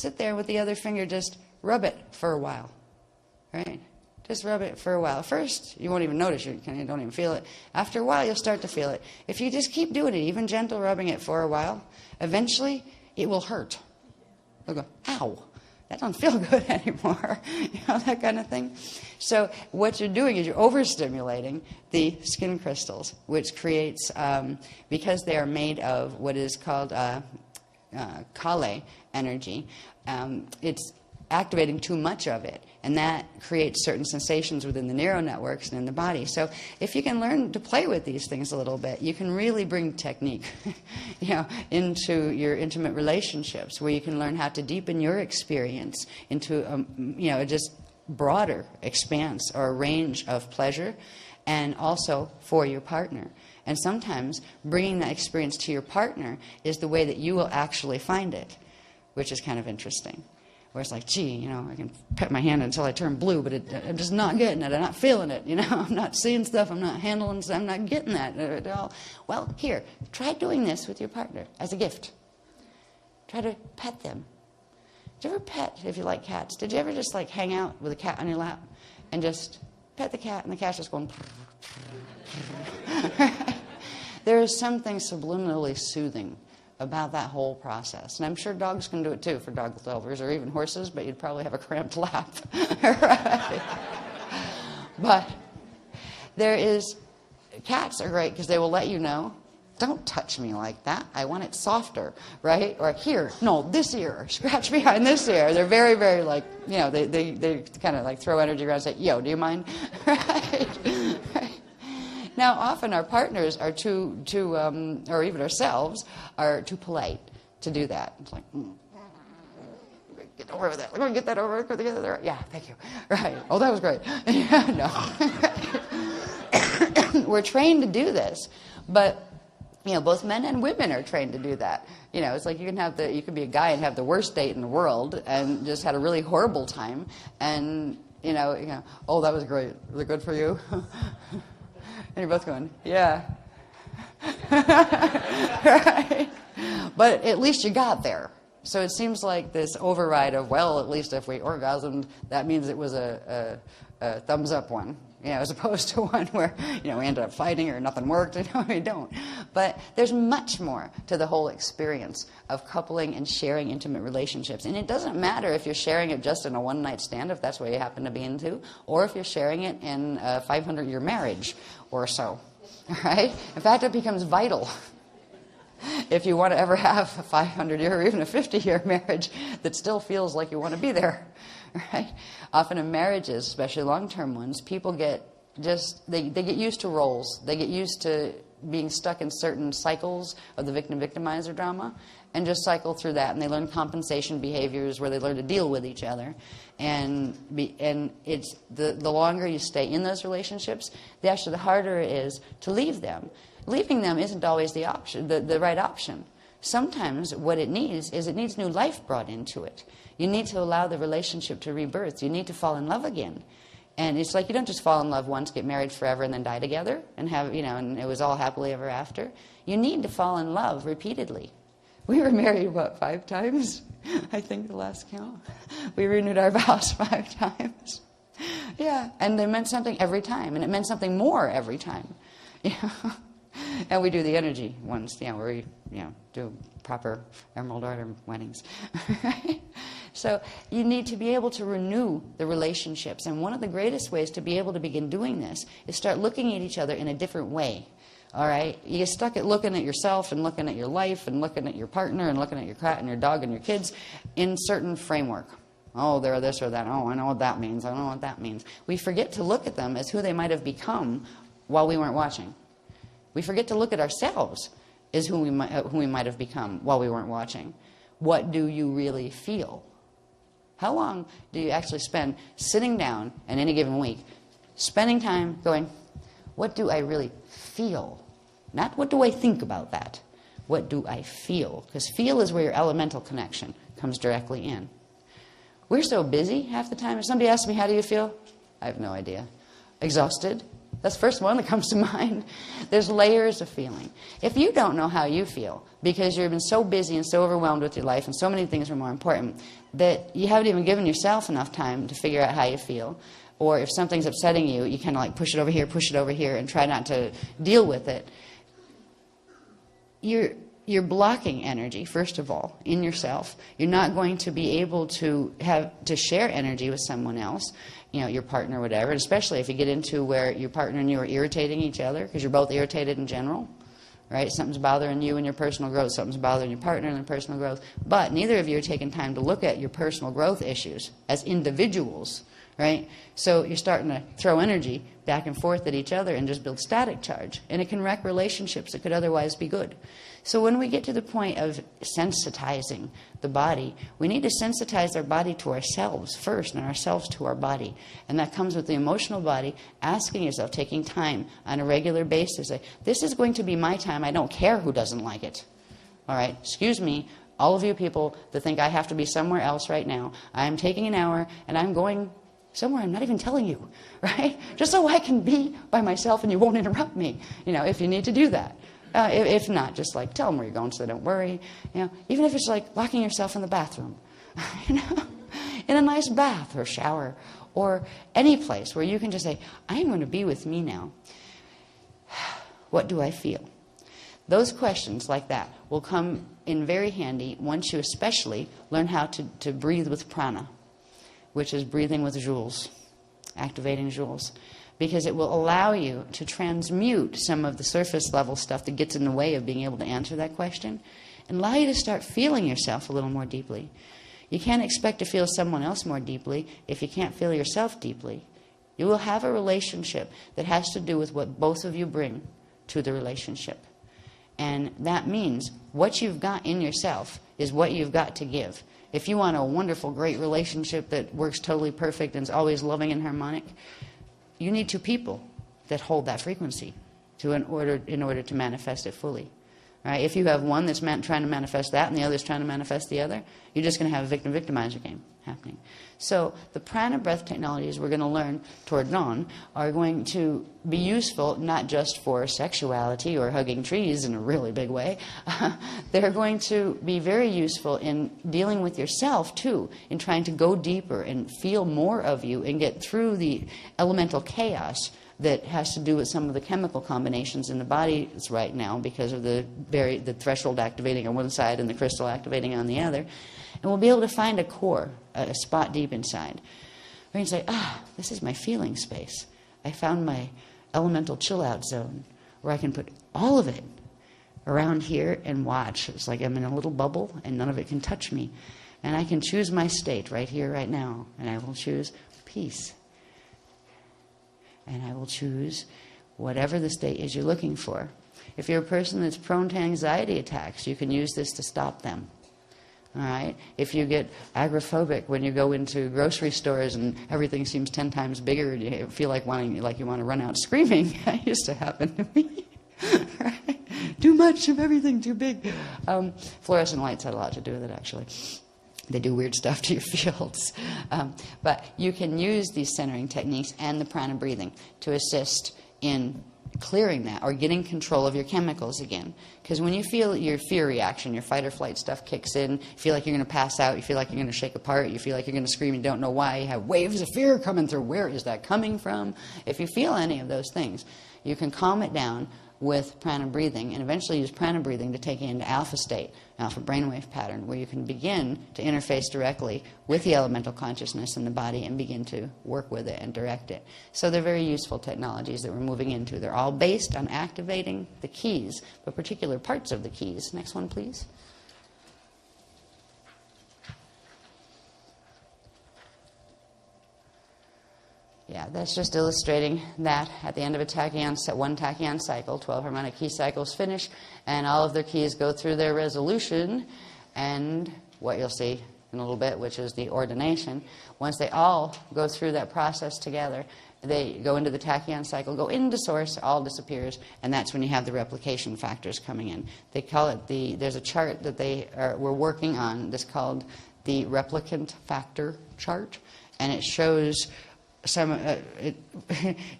sit there with the other finger, just rub it for a while, right? Just rub it for a while. First, you won't even notice, you don't even feel it. After a while, you'll start to feel it. If you just keep doing it, even gentle rubbing it for a while, eventually it will hurt. You'll go, ow, that doesn't feel good anymore, that kind of thing. So what you're doing is you're overstimulating the skin crystals, which creates, because they are made of what is called Kali energy, it's activating too much of it, and that creates certain sensations within the neural networks and in the body. So if you can learn to play with these things a little bit, you can really bring technique into your intimate relationships, where you can learn how to deepen your experience into a just broader expanse or a range of pleasure, and also for your partner. And sometimes bringing that experience to your partner is the way that you will actually find it, which is kind of interesting. Where it's like, gee, I can pet my hand until I turn blue, but I'm just not getting it. I'm not feeling it. I'm not seeing stuff. I'm not handling stuff. I'm not getting that at all. Well, here, try doing this with your partner as a gift. Try to pet them. Did you ever pet, if you like cats, did you ever just like hang out with a cat on your lap and just pet the cat and the cat's just going... There is something subliminally soothing about that whole process. And I'm sure dogs can do it too, for dog lovers, or even horses, but you'd probably have a cramped lap. Right? But cats are great because they will let you know, don't touch me like that. I want it softer, right? Or here, no, this ear, scratch behind this ear. They're very, very like, they kind of like throw energy around and say, yo, do you mind? Right? Now, often our partners are too, or even ourselves, are too polite to do that. It's like, get over that. We're going to get that over. Yeah, thank you. Right. Oh, that was great. No. We're trained to do this, but both men and women are trained to do that. It's like you can be a guy and have the worst date in the world and just had a really horrible time, and oh, that was great. Was it good for you? And you're both going, yeah. Right? But at least you got there. So it seems like this override of, well, at least if we orgasmed, that means it was a thumbs up one, as opposed to one where, we ended up fighting or nothing worked, we don't. But there's much more to the whole experience of coupling and sharing intimate relationships. And it doesn't matter if you're sharing it just in a one-night stand, if that's what you happen to be into, or if you're sharing it in a 500-year marriage or so, right? In fact, it becomes vital if you want to ever have a 500-year or even a 50-year marriage that still feels like you want to be there, right? Often in marriages, especially long-term ones, people get they get used to roles. They get used to being stuck in certain cycles of the victim-victimizer drama and just cycle through that. And they learn compensation behaviors where they learn to deal with each other. And it's the longer you stay in those relationships, the harder it is to leave them. Leaving them isn't always the option, the right option. Sometimes what it needs is new life brought into it. You need to allow the relationship to rebirth. You need to fall in love again. And it's like you don't just fall in love once, get married forever, and then die together and have, and it was all happily ever after. You need to fall in love repeatedly. We were married, 5 times? I think the last count. We renewed our vows 5 times. Yeah, and they meant something every time, and it meant something more every time. And we do the energy ones, where we, do proper Emerald Order weddings. So you need to be able to renew the relationships. And one of the greatest ways to be able to begin doing this is start looking at each other in a different way. All right? You get stuck at looking at yourself and looking at your life and looking at your partner and looking at your cat and your dog and your kids in certain framework. Oh, they're this or that. Oh, I know what that means. I know what that means. We forget to look at them as who they might have become while we weren't watching. We forget to look at ourselves as who we might have become while we weren't watching. What do you really feel? How long do you actually spend sitting down in any given week, spending time going, what do I really feel? Not what do I think about that. What do I feel? Because feel is where your elemental connection comes directly in. We're so busy half the time. If somebody asks me, how do you feel? I have no idea. Exhausted, That's the first one that comes to mind. There's layers of feeling. If you don't know how you feel, because you've been so busy and so overwhelmed with your life and so many things are more important, that you haven't even given yourself enough time to figure out how you feel, or if something's upsetting you, you kind of like push it over here, and try not to deal with it, you're blocking energy, first of all, in yourself. You're not going to be able to share energy with someone else, your partner or whatever, especially if you get into where your partner and you are irritating each other, because you're both irritated in general, right? Something's bothering you in your personal growth, something's bothering your partner in their personal growth, but neither of you are taking time to look at your personal growth issues as individuals, right? So you're starting to throw energy back and forth at each other and just build static charge, and it can wreck relationships that could otherwise be good. So when we get to the point of sensitizing the body, we need to sensitize our body to ourselves first, and ourselves to our body. And that comes with the emotional body, asking yourself, taking time on a regular basis. Like, this is going to be my time. I don't care who doesn't like it. All right? Excuse me, all of you people that think I have to be somewhere else right now. I'm taking an hour, and I'm going somewhere I'm not even telling you, right? Just so I can be by myself and you won't interrupt me, if you need to do that. If not, just like tell them where you're going so they don't worry. Even if it's like locking yourself in the bathroom, in a nice bath or shower or any place where you can just say, I'm going to be with me now. What do I feel? Those questions like that will come in very handy once you especially learn how to breathe with prana, which is breathing with jewels, activating jewels. Because it will allow you to transmute some of the surface level stuff that gets in the way of being able to answer that question, and allow you to start feeling yourself a little more deeply. You can't expect to feel someone else more deeply if you can't feel yourself deeply. You will have a relationship that has to do with what both of you bring to the relationship. And that means what you've got in yourself is what you've got to give. If you want a wonderful, great relationship that works totally perfect and is always loving and harmonic, you need two people that hold that frequency in order to manifest it fully. Right? If you have one that's trying to manifest that and the other's trying to manifest the other, you're just going to have a victim-victimizer game happening. So the prana breath technologies we're going to learn toward dawn are going to be useful not just for sexuality or hugging trees in a really big way. They're going to be very useful in dealing with yourself too, in trying to go deeper and feel more of you and get through the elemental chaos that has to do with some of the chemical combinations in the body right now because of the threshold activating on one side and the crystal activating on the other. And we'll be able to find a core, a spot deep inside. Where you can say, this is my feeling space. I found my elemental chill out zone where I can put all of it around here and watch. It's like I'm in a little bubble and none of it can touch me. And I can choose my state right here, right now. And I will choose peace. And I will choose whatever the state is you're looking for. If you're a person that's prone to anxiety attacks, you can use this to stop them. All right? If you get agoraphobic when you go into grocery stores and everything seems 10 times bigger and you feel like you want to run out screaming, that used to happen to me. Right? Too much of everything, too big. Fluorescent lights had a lot to do with it, actually. They do weird stuff to your fields. But you can use these centering techniques and the prana breathing to assist in clearing that or getting control of your chemicals again. Because when you feel your fear reaction, your fight or flight stuff kicks in, you feel like you're going to pass out, you feel like you're going to shake apart, you feel like you're going to scream, you don't know why, you have waves of fear coming through. Where is that coming from? If you feel any of those things, you can calm it down with prana breathing and eventually use prana breathing to take you into alpha state, alpha brainwave pattern, where you can begin to interface directly with the elemental consciousness in the body and begin to work with it and direct it. So they're very useful technologies that we're moving into. They're all based on activating the keys, but particular parts of the keys. Next one, please. Yeah, that's just illustrating that at the end of one tachyon cycle, 12 harmonic key cycles finish, and all of their keys go through their resolution, and what you'll see in a little bit, which is the ordination. Once they all go through that process together, they go into the tachyon cycle, go into source, all disappears, and that's when you have the replication factors coming in. They call it there's a chart that we're working on that's called the replicant factor chart, and it shows it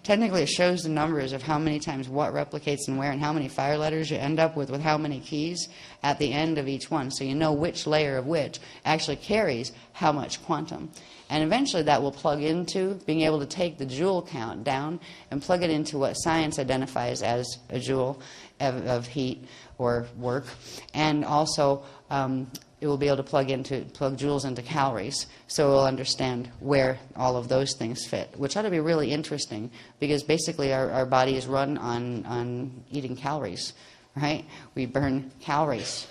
technically it shows the numbers of how many times what replicates and where, and how many fire letters you end up with how many keys at the end of each one, so you know which layer of which actually carries how much quantum. And eventually that will plug into being able to take the joule count down and plug it into what science identifies as a joule of heat or work, and also it will be able to plug joules into calories, so we'll understand where all of those things fit, which ought to be really interesting, because basically our body is run on eating calories, right? We burn calories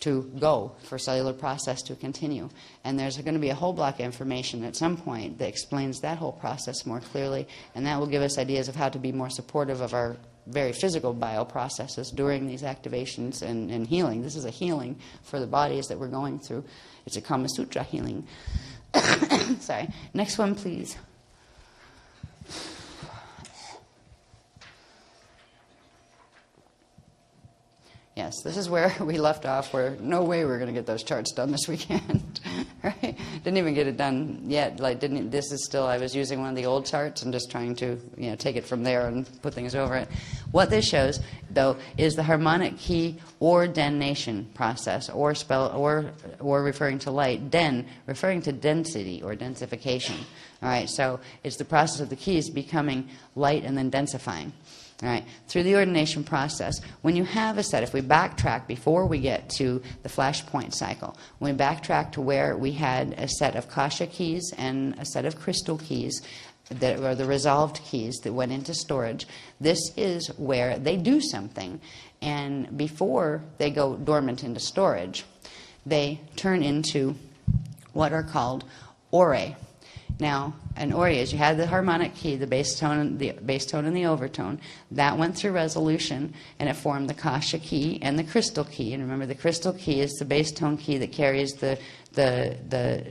to go for cellular process to continue, and there's going to be a whole block of information at some point that explains that whole process more clearly, and that will give us ideas of how to be more supportive of our very physical bioprocesses during these activations and healing. This is a healing for the bodies that we're going through. It's a Kama Sutra healing. Sorry. Next one, please. Yes, this is where we left off, where no way we're going to get those charts done this weekend. Right? Didn't even get it done yet. This is still, I was using one of the old charts and just trying to take it from there and put things over it. What this shows, though, is the harmonic key ordination process, or referring to light, den referring to density or densification. All right, so it's the process of the keys becoming light and then densifying. All right. Through the ordination process, when you have a set, if we backtrack before we get to the flashpoint cycle, when we backtrack to where we had a set of kasha keys and a set of crystal keys that were the resolved keys that went into storage, this is where they do something. And before they go dormant into storage, they turn into what are called ore. Now, an ore is, you had the harmonic key, the bass tone and the overtone. That went through resolution, and it formed the kasha key and the crystal key. And remember, the crystal key is the bass tone key that carries the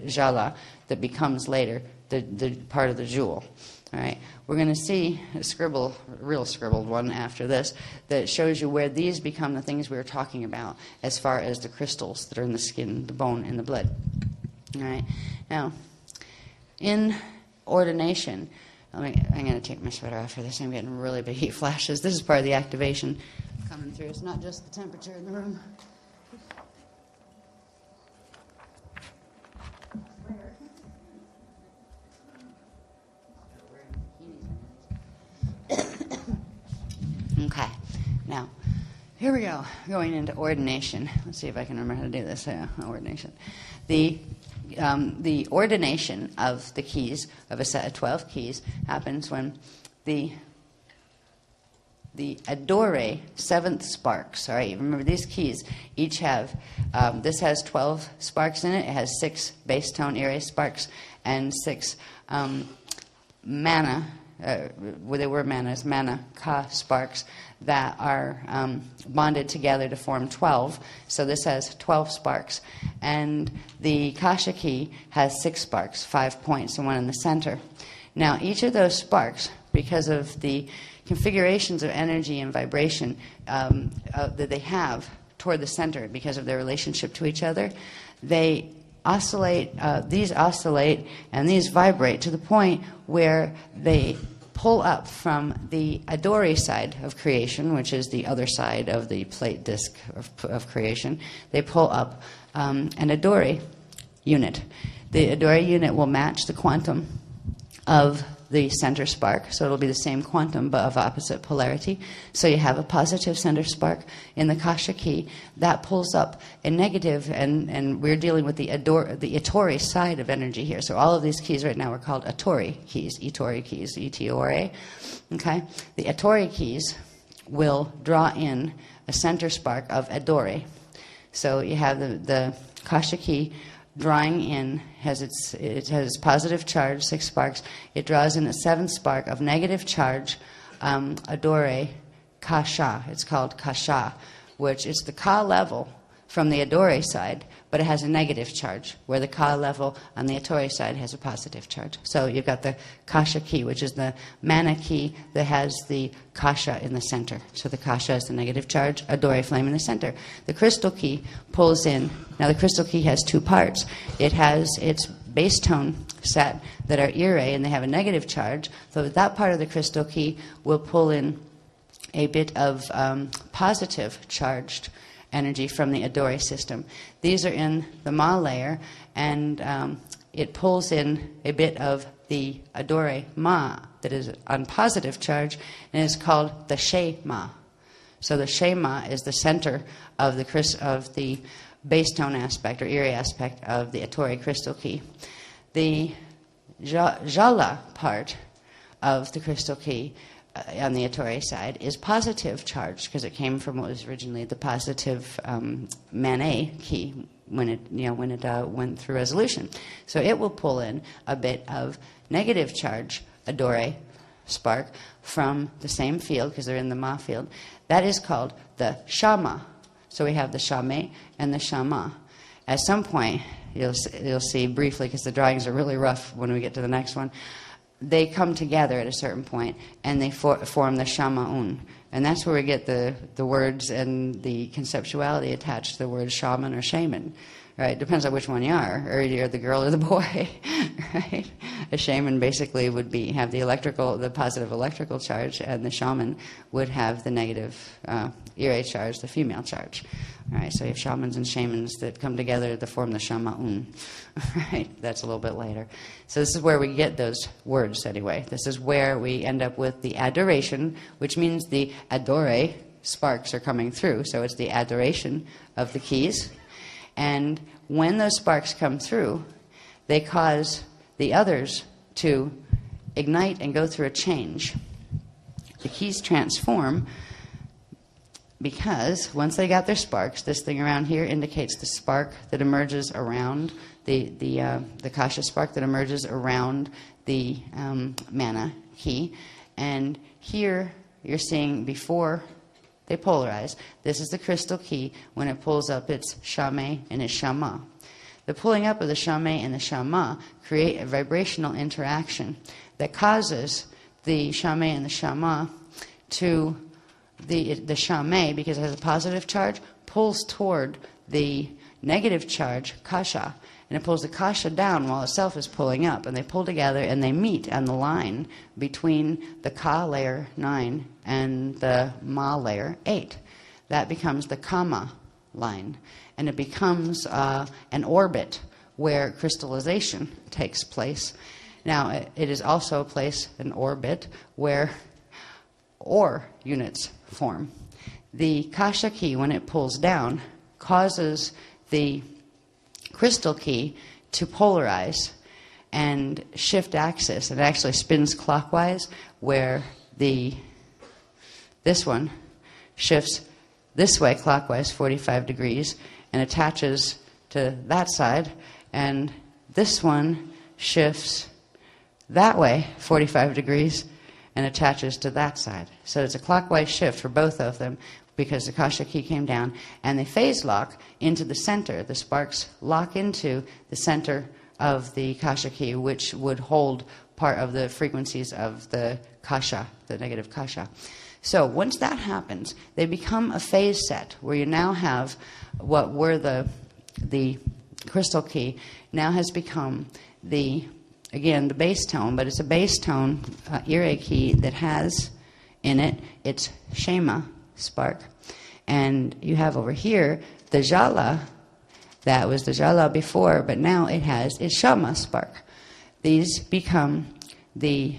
jala that becomes later the part of the jewel. All right, we're going to see a real scribbled one after this that shows you where these become the things we were talking about as far as the crystals that are in the skin, the bone, and the blood. All right, now, in ordination, I'm going to take my sweater off for this. I'm getting really big heat flashes. This is part of the activation coming through. It's not just the temperature in the room. Okay, now, here we go, going into ordination. Let's see if I can remember how to do this. Ordination. The ordination of the keys, of a set of 12 keys, happens when the Adore seventh sparks. All right, remember these keys each have, this has 12 sparks in it. It has 6 bass tone ere sparks and 6 mana, they were manas, mana ka sparks that are bonded together to form 12. So this has 12 sparks. And the kasha key has 6 sparks, 5 points and 1 in the center. Now each of those sparks, because of the configurations of energy and vibration that they have toward the center, because of their relationship to each other, they oscillate, these oscillate and these vibrate to the point where they pull up from the Adore side of creation, which is the other side of the plate disk of creation. They pull up an Adore unit. The Adore unit will match the quantum of the center spark, so it'll be the same quantum but of opposite polarity. So you have a positive center spark in the kasha key that pulls up a negative, and we're dealing with the Ettore side of energy here. So all of these keys right now are called Ettore keys, E-T-O-R-E. Okay, the Ettore keys will draw in a center spark of Adore. So you have the kasha key drawing in, it has positive charge, 6 sparks. It draws in a 7th spark of negative charge, Adore kasha. It's called kasha, which is the ka level from the Adore side, but it has a negative charge, where the ka level on the Ettore side has a positive charge. So you've got the kasha key, which is the mana key that has the kasha in the center. So the kasha is the negative charge, Adore flame in the center. The crystal key pulls in. Now the crystal key has 2 parts. It has its base tone set that are ire, and they have a negative charge, so that part of the crystal key will pull in a bit of positive charged energy from the Adore system. These are in the Ma layer, and it pulls in a bit of the Adore Ma that is on positive charge, and is called the She Ma. So the She Ma is the center of the base tone aspect or ire aspect of the Ettore crystal key. The Jala part of the crystal key on the Ettore side is positive charged because it came from what was originally the positive Manet key when it went through resolution. So it will pull in a bit of negative charge Adore spark from the same field because they're in the Ma field. That is called the Shama. So we have the Shame and the Shama. At some point, you'll see briefly, because the drawings are really rough when we get to the next one, they come together at a certain point, and they form the Shamaun. And that's where we get the words and the conceptuality attached to the word shaman or shaman. Right? Depends on which one you are, or you're the girl or the boy. Right? A shaman basically would have the positive electrical charge, and the shaman would have the negative ire charge, the female charge. All right, so you have shamans and shamans that come together to form the Shamaun. Right? That's a little bit later. So this is where we get those words anyway. This is where we end up with the adoration, which means the Adore sparks are coming through. So it's the adoration of the keys. And when those sparks come through, they cause the others to ignite and go through a change. The keys transform because once they got their sparks, this thing around here indicates the spark that emerges around the Kasha spark that emerges around the mana key. And here you're seeing before they polarize. This is the crystal key when it pulls up its Shame and its Shama. The pulling up of the Shame and the Shama create a vibrational interaction that causes the Shame and the Shama to, the Shame, because it has a positive charge, pulls toward the negative charge, Kasha. And it pulls the Kasha down while itself is pulling up. And they pull together and they meet on the line between the Ka layer 9 and the Ma layer 8. That becomes the Kama line. And it becomes an orbit where crystallization takes place. Now, it is also a place, an orbit, where ore units form. The Kasha key, when it pulls down, causes the crystal key to polarize and shift axis. It actually spins clockwise, where this one shifts this way clockwise 45 degrees and attaches to that side, and this one shifts that way 45 degrees and attaches to that side. So it's a clockwise shift for both of them, because the Kasha key came down, and they phase lock into the center. The sparks lock into the center of the Kasha key, which would hold part of the frequencies of the Kasha, the negative Kasha. So once that happens, they become a phase set, where you now have what were the crystal key now has become the base tone, but it's a base tone ire key that has in it its Shema spark. And you have over here the Jala, that was the Jala before, but now it has its Shama spark. These become the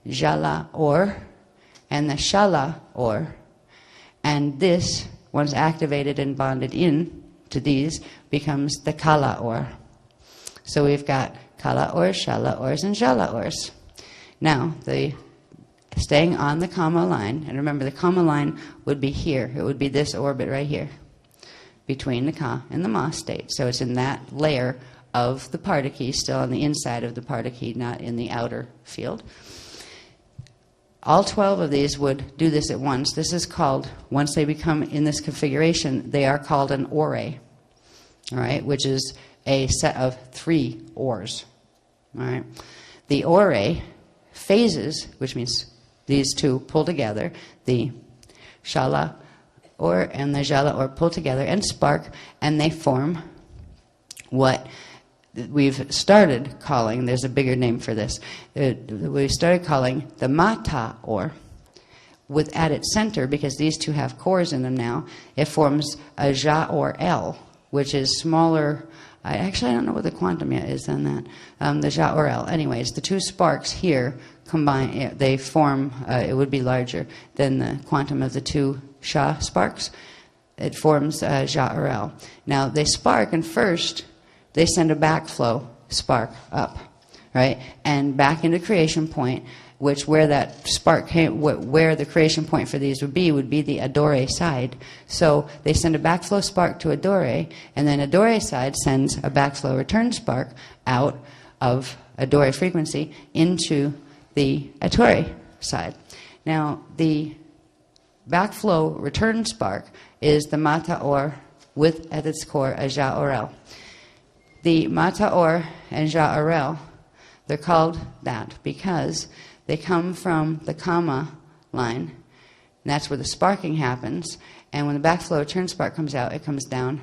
Jala ore and the Shala ore. And this, once activated and bonded in to these, becomes the Kala ore. So we've got Kala ores, Shala ores, and Jala ores. Now, staying on the Kama line, and remember the Kama line would be here. It would be this orbit right here between the Ka and the Ma state. So it's in that layer of the Pardaki, still on the inside of the Pardaki, not in the outer field. All 12 of these would do this at once. This is called, once they become in this configuration, they are called an ore, all right, which is a set of 3 ores. All right. The ore phases, which means these two pull together, the Shala ore and the Jala ore pull together and spark, and they form what we've started calling, there's a bigger name for this, we started calling the mata ore, with at its center, because these two have cores in them now, it forms a Ja or L, which is smaller. I don't know what the quantum yet is on that. The Ja or L. Anyways, the two sparks here combine, they form, it would be larger than the quantum of the two Sha sparks. It forms Ja or L. Now, they spark, and first, they send a backflow spark up, right? And back into creation point, which where that spark came, where the creation point for these would be the Adore side. So they send a backflow spark to Adore, and then Adore side sends a backflow return spark out of Adore frequency into the Ettore side. Now, the backflow return spark is the Mata Or with at its core a Ja Orel. The Mata Or and Ja Orel, they're called that because they come from the Kama line, and that's where the sparking happens. And when the backflow return spark comes out, it comes down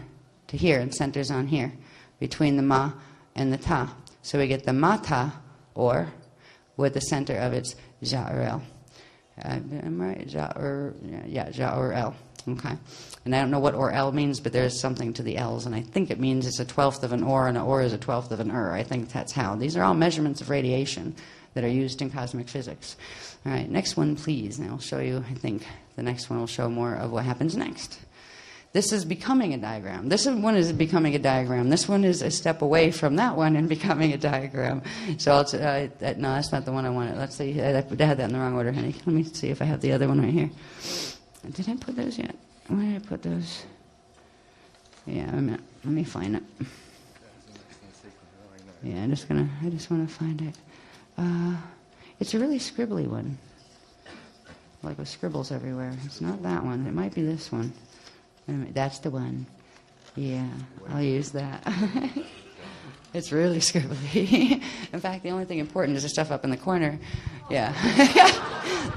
to here and centers on here, between the Ma and the Ta. So we get the Mata Or with the center of its Ja or El. Am I right? Ja or El. Okay. And I don't know what or El means, but there's something to the L's, and I think it means it's a 12th of an or, and an or is a 12th of an I think that's how. These are all measurements of radiation that are used in cosmic physics. All right, next one, please. And I'll show you, I think the next one will show more of what happens next. This is becoming a diagram. This one is becoming a diagram. This one is a step away from that one and becoming a diagram. So no, that's not the one I wanted. Let's see. I had that in the wrong order, honey. Let me see if I have the other one right here. Did I put those yet? Where did I put those? Yeah, a minute. Let me find it. Yeah, I just want to find it. It's a really scribbly one, like with scribbles everywhere. It's not that one. It might be this one. That's the one. Yeah, I'll use that. It's really scribbly. In fact, the only thing important is the stuff up in the corner. Yeah.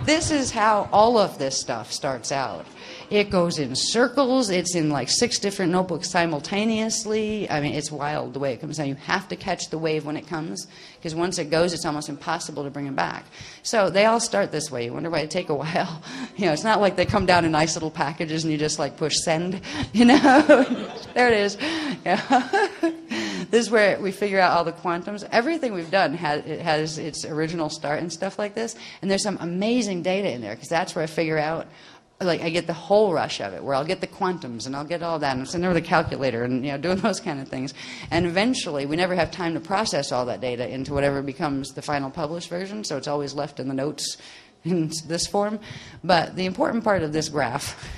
This is how all of this stuff starts out. It goes in circles. It's in like 6 different notebooks simultaneously. I mean, it's wild the way it comes down. You have to catch the wave when it comes, because once it goes, it's almost impossible to bring it back. So they all start this way. You wonder why it take a while. You know, it's not like they come down in nice little packages and you just like push send. You know, there it is. Yeah. This is where we figure out all the quantums. Everything we've done has its original start and stuff like this. And there's some amazing data in there, because that's where I figure out, like, I get the whole rush of it, where I'll get the quantums and I'll get all that, and sitting there with a calculator and, you know, doing those kind of things. And eventually, we never have time to process all that data into whatever becomes the final published version, so it's always left in the notes in this form. But the important part of this graph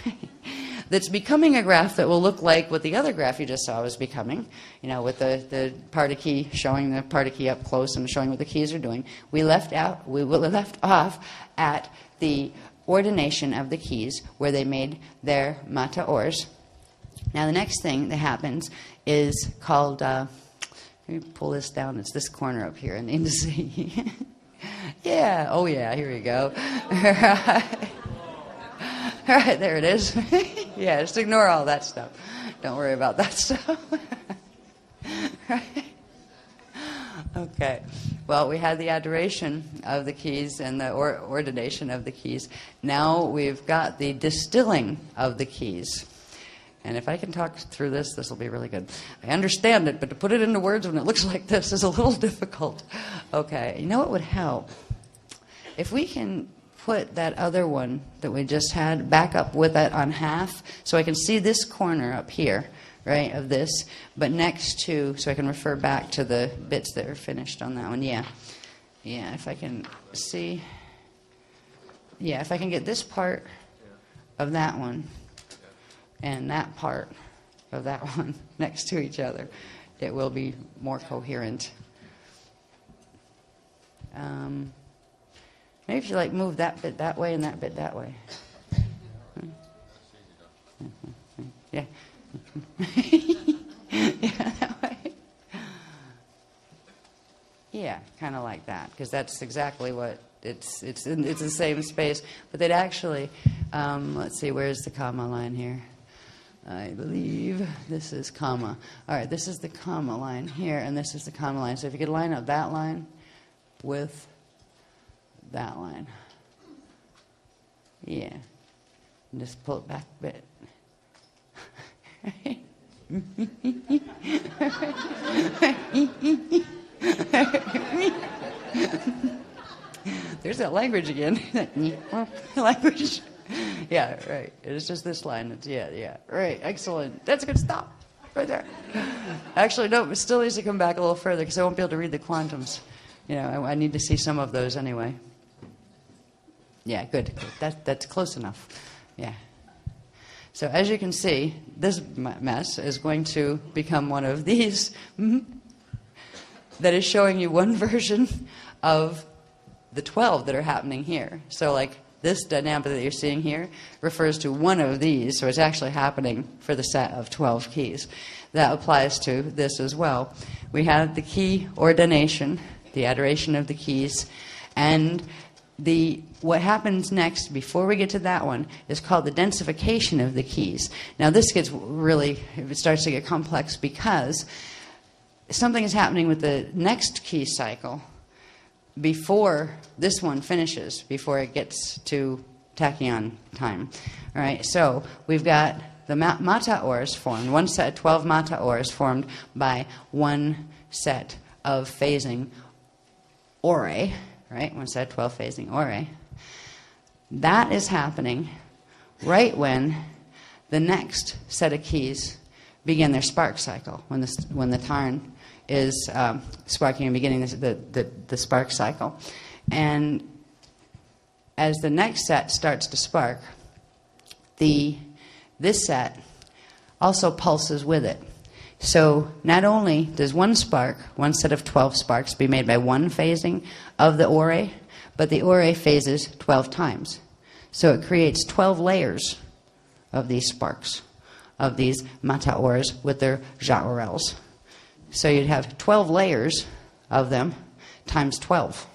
that's becoming a graph that will look like what the other graph you just saw was becoming, you know, with the party key, showing the party key up close and showing what the keys are doing. We left off at the ordination of the keys, where they made their mata ors. Now the next thing that happens is called, let me pull this down, it's this corner up here I need to see. Yeah, oh yeah, here we go. All right, there it is. Yeah, just ignore all that stuff. Don't worry about that stuff. Right? Okay. Well, we had the adoration of the keys and the ordination of the keys. Now we've got the distilling of the keys. And if I can talk through this, this will be really good. I understand it, but to put it into words when it looks like this is a little difficult. Okay, you know what would help? If we can put that other one that we just had back up with it on half, so I can see this corner up here, right, of this, but next to, so I can refer back to the bits that are finished on that one. Yeah, if I can see, yeah, if I can get this part of that one and that part of that one next to each other, it will be more coherent. Maybe if you like move that bit that way and that bit that way. Yeah. Yeah, that way. Yeah, kind of like that, because that's exactly what it's the same space, but they'd actually, let's see, where's the comma line here? I believe this is comma. All right, this is the comma line here, and this is the comma line. So if you could line up that line with that line. Yeah. And just pull it back a bit. There's that language again. Language. Yeah, right. It's just this line. It's, yeah. Right, excellent. That's a good stop. Right there. Actually, no, it still needs to come back a little further because I won't be able to read the quantums. You know, I need to see some of those anyway. Yeah, good. That's close enough. Yeah. So as you can see, this mess is going to become one of these that is showing you one version of the 12 that are happening here. So like this dynamic that you're seeing here refers to one of these, so it's actually happening for the set of 12 keys. That applies to this as well. We have the key ordination, the adoration of the keys, and what happens next, before we get to that one, is called the densification of the keys. Now this gets really, it starts to get complex because something is happening with the next key cycle before this one finishes, before it gets to tachyon time. All right, so we've got the mata ors formed, one set of 12 mata ors formed by one set of phasing ore, right? One set of 12 phasing ore. That is happening right when the next set of keys begin their spark cycle, when the tarn is sparking and beginning the spark cycle. And as the next set starts to spark, this set also pulses with it. So not only does one set of 12 sparks be made by one phasing of the ore, but the ore phases 12 times. So it creates 12 layers of these sparks, of these mata ors with their ja'orels. So you'd have 12 layers of them times 12.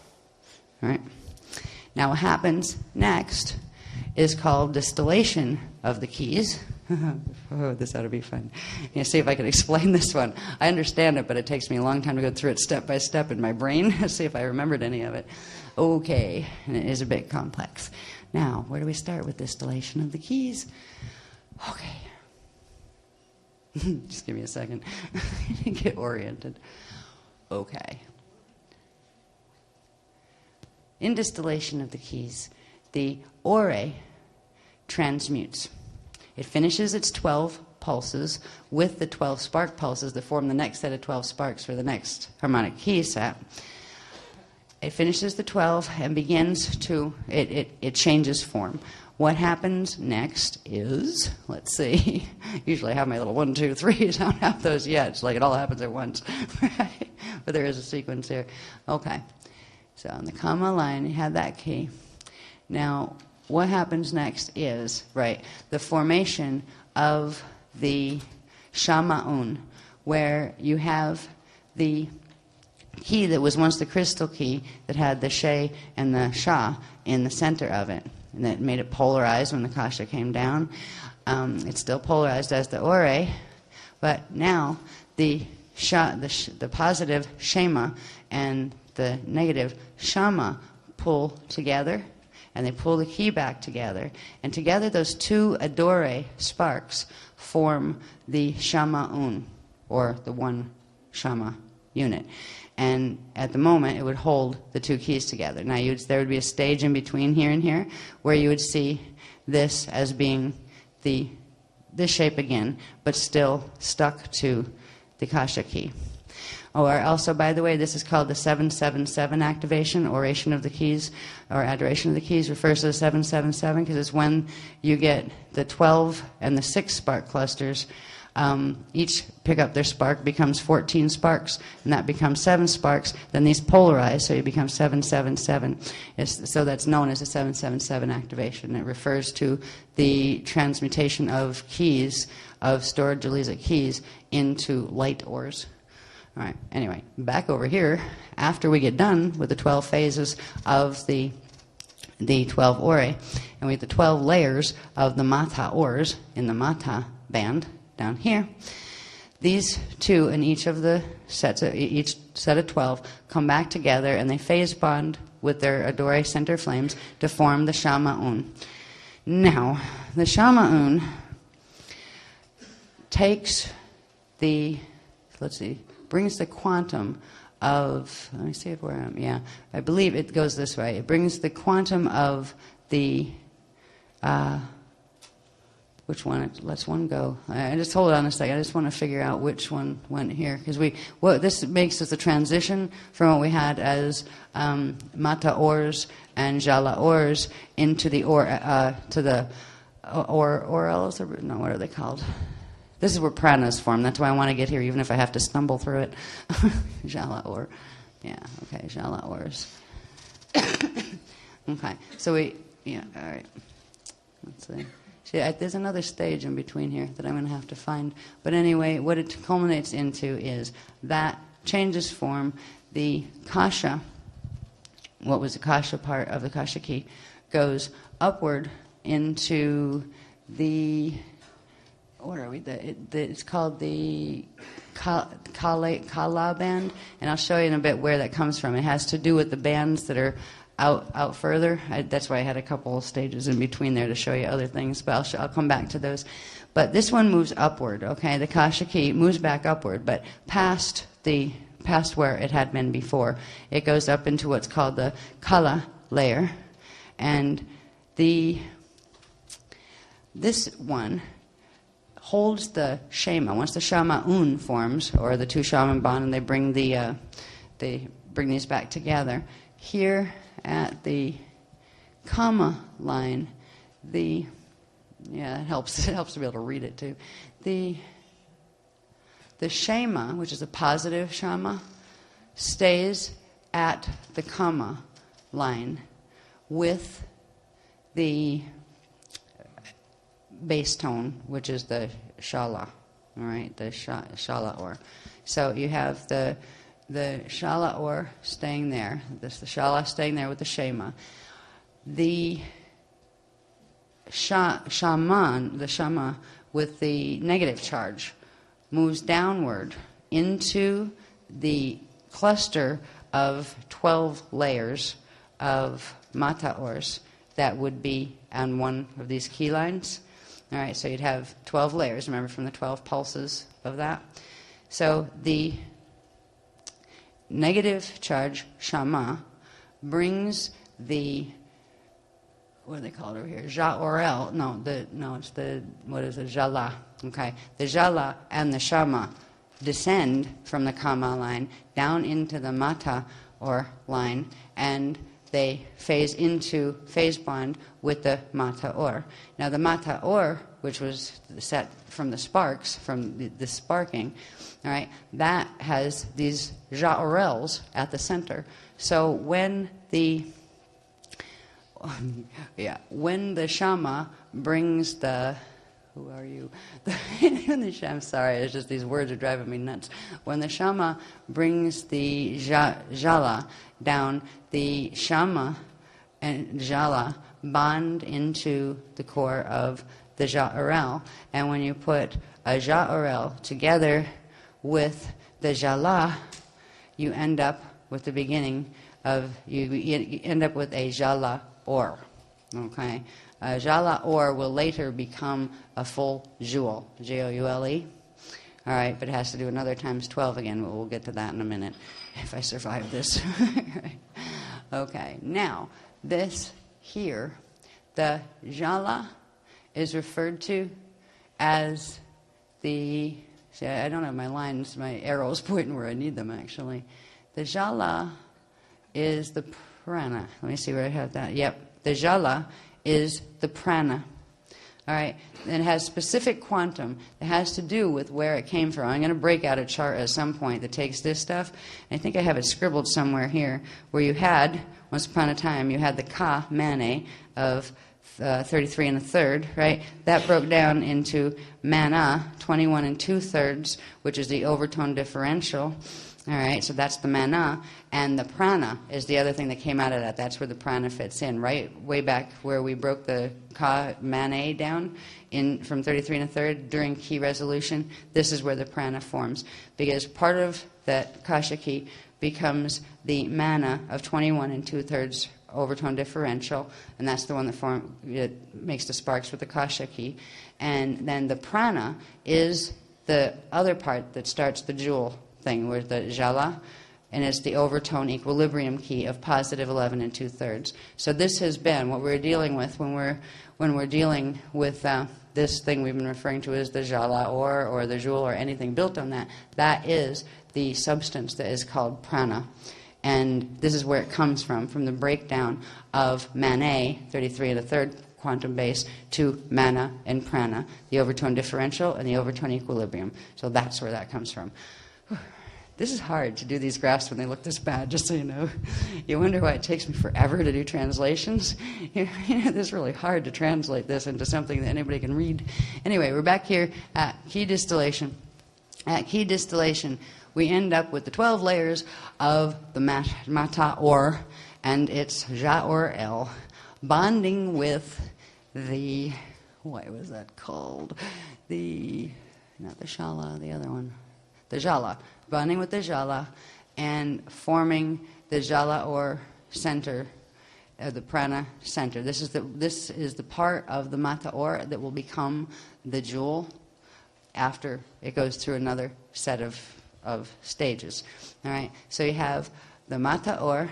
All right? Now what happens next is called distillation of the keys. Oh, this ought to be fun. See if I can explain this one. I understand it, but it takes me a long time to go through it step by step in my brain. Let's see if I remembered any of it. Okay, and it is a bit complex. Now, where do we start with distillation of the keys? Okay. Just give me a second. Get oriented. Okay. In distillation of the keys, the ore transmutes. It finishes its 12 pulses with the 12 spark pulses that form the next set of 12 sparks for the next harmonic key set. It finishes the 12 and begins to, it changes form. What happens next is, let's see, usually I have my little 1, 2, 3s. I don't have those yet. It's like it all happens at once. But there is a sequence here. Okay. So on the comma line, you have that key. Now, what happens next is, right, the formation of the shama'un, where you have the key that was once the crystal key that had the she and the sha in the center of it, and that made it polarized when the kasha came down. It's still polarized as the ore, but now the positive shema and the negative shama pull together, and they pull the key back together. And together those two adore sparks form the shama'un, or the one shama unit. And at the moment, it would hold the two keys together. Now, there would be a stage in between here and here where you would see this as being this shape again, but still stuck to the kasha key. Or also, by the way, this is called the 777 activation, oration of the keys, or adoration of the keys, refers to the 777 because it's when you get the 12 and the 6 spark clusters. Each pick up their spark, becomes 14 sparks, and that becomes 7 sparks. Then these polarize, so you become 777. So that's known as a 777 activation. It refers to the transmutation of keys, of stored Jalisic keys, into light ores. All right, anyway, back over here, after we get done with the 12 phases of the 12 ore, and we have the 12 layers of the mata ores in the mata band down here. These two in each of the sets, each set of 12, come back together and they phase bond with their Adore center flames to form the Shama'un. Now, the Shama'un takes brings the quantum of, let me see where I am, yeah, I believe it goes this way. It brings the quantum of the, which one? Let's one go. I just hold on a second. I just want to figure out which one went here, because this makes us a transition from what we had as Mata ors and Jala ors into the to the orels. No, what are they called? This is where pranas form. That's why I want to get here, even if I have to stumble through it. Jala or, yeah, okay, Jala ors. Okay, so all right. Let's see. See, there's another stage in between here that I'm going to have to find. But anyway, what it culminates into is that changes form. The kasha, what was the kasha part of the kasha key, goes upward into the, what are we? It's called the kala band, and I'll show you in a bit where that comes from. It has to do with the bands that are out further. That's why I had a couple stages in between there to show you other things, but I'll come back to those. But this one moves upward, okay? The kasha key moves back upward, but past where it had been before. It goes up into what's called the kala layer, and this one holds the shema. Once the Shama'un forms, or the two shaman bond, and they bring these back together. Here at the comma line, it helps to be able to read it too. The shema, which is a positive shama, stays at the comma line with the bass tone, which is the shala, all right, the shala or. So you have the shala or staying there, the shala staying there with the shema. The shama with the negative charge moves downward into the cluster of 12 layers of mata ors that would be on one of these key lines. All right, so you'd have 12 layers, remember, from the 12 pulses of that. So the negative charge, shama, brings the, what do they call it over here? Ja-orel. It's the, what is it? Jala. Okay. The jala and the shama descend from the kama line down into the mata or line, and they phase bond with the mata or. Now the mata or, which was set from the sparks, from the sparking, all right, that has these ja-orels at the center. So when the shama brings the, who are you? I'm sorry, it's just these words are driving me nuts. When the shama brings the jala down, the shama and jala bond into the core of the ja-orel. And when you put a ja-orel together with the jala, you end up with the beginning of, you end up with a jala or. Okay? A jala or will later become a full jewel, J-O-U-L-E. All right, but it has to do another times 12 again, but we'll get to that in a minute if I survive this. Okay, now this here, the jala is referred to as the, see, I don't have my lines, my arrows pointing where I need them actually. The jala is the prana. Let me see where I have that. Yep, the jala is the prana. All right, and it has specific quantum that has to do with where it came from. I'm going to break out a chart at some point that takes this stuff. And I think I have it scribbled somewhere here, where you had, once upon a time, you had the ka mane of 33 1/3, right? That broke down into mana, 21 2/3, which is the overtone differential. All right, so that's the mana, and the prana is the other thing that came out of that. That's where the prana fits in, right? Way back where we broke the ka mane down from 33 and a third during key resolution. This is where the prana forms, because part of that kasha key becomes the mana of 21 and 2/3 overtone differential, and that's the one that makes the sparks with the kasha key. And then the prana is the other part that starts the jewel thing, where the jala, and it's the overtone equilibrium key of positive 11 and 2/3. So this has been what we're dealing with when we're dealing with this thing we've been referring to as the jala or the jewel or anything built on that. That is the substance that is called prana. And this is where it comes from the breakdown of Mane, 33 and a third quantum base, to mana and prana, the overtone differential and the overtone equilibrium. So that's where that comes from. This is hard to do these graphs when they look this bad, just so you know. You wonder why it takes me forever to do translations. It's really hard to translate this into something that anybody can read. Anyway, we're back here at key distillation. At key distillation, we end up with the 12 layers of the mata ore and its ja or L bonding with the, what was that called? Not the shala, the other one. The jala, bonding with the jala and forming the jala or center, the prana center. This is the part of the mata or that will become the jewel after it goes through another set of stages. All right, so you have the mata or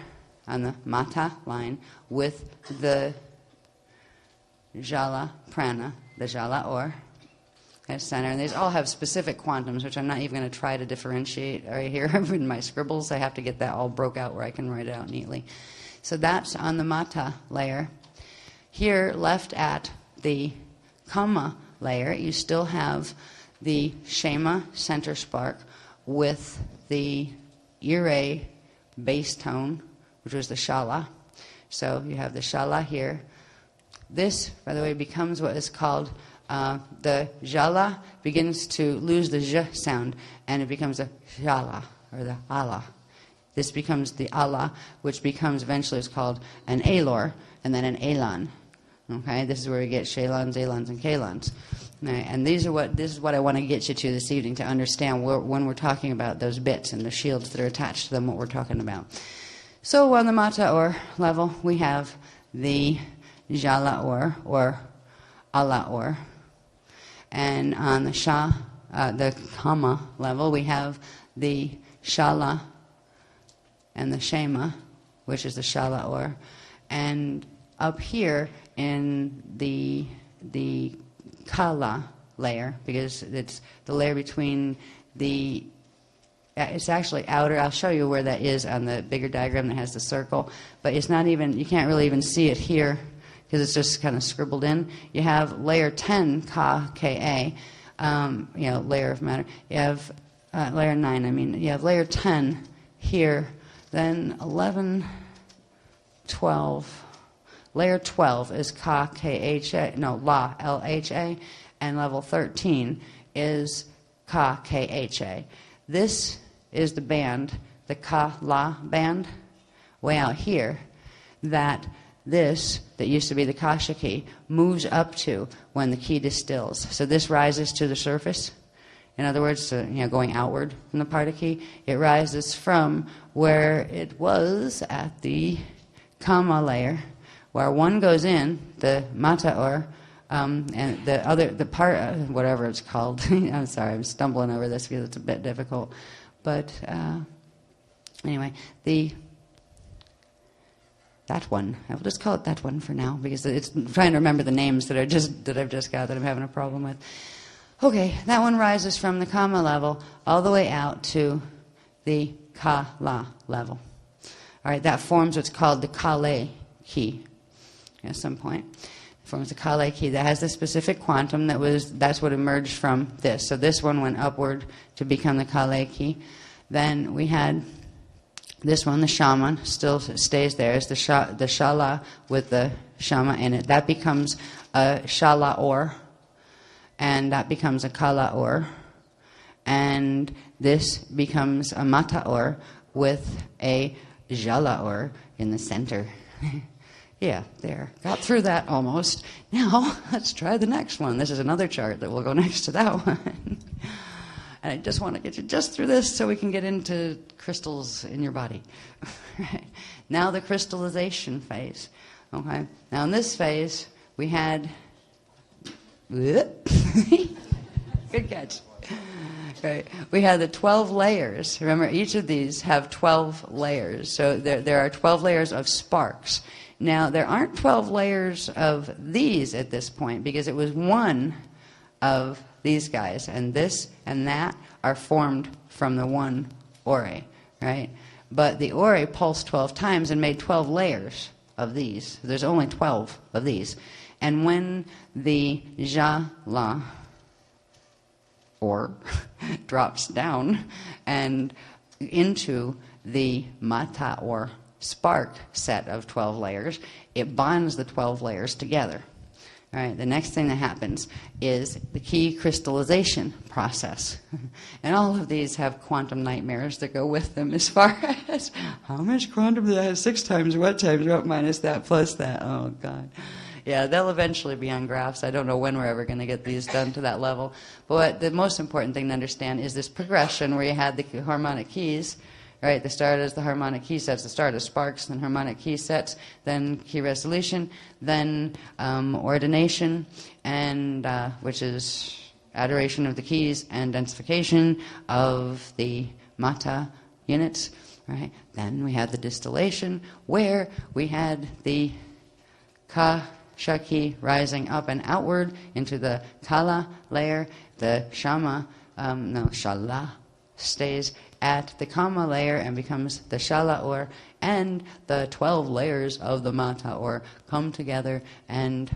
on the mata line with the jala prana, the jala or center, and these all have specific quantums, which I'm not even going to try to differentiate right here in my scribbles. I have to get that all broke out where I can write it out neatly. So that's on the mata layer. Here, left at the kama layer, you still have the shema center spark with the ire bass tone, which was the shala. So you have the shala here. This, by the way, becomes what is called the jala begins to lose the j sound, and it becomes a jala, or the ala. This becomes the ala, which becomes eventually is called an alor, and then an elan. Okay, this is where we get shalans, elans, and kalans. Right, and this is what I want to get you to this evening to understand when we're talking about those bits and the shields that are attached to them, what we're talking about. So on the mata or level, we have the jala or ala or. And on the the kama level, we have the shala and the shema, which is the shala or. And up here in the kala layer, because it's the layer between it's actually outer. I'll show you where that is on the bigger diagram that has the circle, but it's not even, you can't really even see it here, because it's just kind of scribbled in. You have layer 10, Ka, Ka, layer of matter. You have layer 9, you have layer 10 here, then 11, 12. Layer 12 is Ka, Kha, La, Lha, and level 13 is Ka, Kha. This is the band, the Ka, La band, way out here, that used to be the kasha key, moves up to when the key distills. So this rises to the surface. In other words, going outward from the parta key, it rises from where it was at the kama layer, where one goes in, the mata or, and the part, whatever it's called. I'm sorry, I'm stumbling over this because it's a bit difficult. But anyway, that one. I will just call it that one for now, because it's trying to remember the names that I've just got that I'm having a problem with. Okay, that one rises from the kama level all the way out to the ka-la level. All right, that forms what's called the kale key at some point. It forms the kale key that has the specific quantum that's what emerged from this. So this one went upward to become the kale key. Then we had this one, the shaman, still stays there. It's the shala with the shama in it. That becomes a shala or, and that becomes a kala or. and this becomes a mataor with a jalaor in the center. Yeah, there. Got through that almost. Now, let's try the next one. This is another chart that will go next to that one. And I just want to get you just through this so we can get into crystals in your body. Now the crystallization phase. Okay. Now in this phase, we had... Good catch. Right. We had the 12 layers. Remember, each of these have 12 layers. So there are 12 layers of sparks. Now, there aren't 12 layers of these at this point because it was one of these guys. And this and that are formed from the one ore, right? But the ore pulsed 12 times and made 12 layers of these. There's only 12 of these. And when the jala, or drops down and into the mata or spark set of 12 layers, it bonds the 12 layers together. All right, the next thing that happens is the key crystallization process. And all of these have quantum nightmares that go with them as far as how much quantum that has 6 times what minus that plus that. Oh, God. Yeah, they'll eventually be on graphs. I don't know when we're ever going to get these done to that level. But what the most important thing to understand is this progression where you had the harmonic keys, right? The start is the harmonic key sets, the start is sparks, then harmonic key sets, then key resolution, then ordination, and which is adoration of the keys and densification of the mata units, right? Then we had the distillation where we had the Shaki rising up and outward into the Kala layer. The Shala stays at the Kama layer and becomes the Shala or, and the 12 layers of the Mata or come together and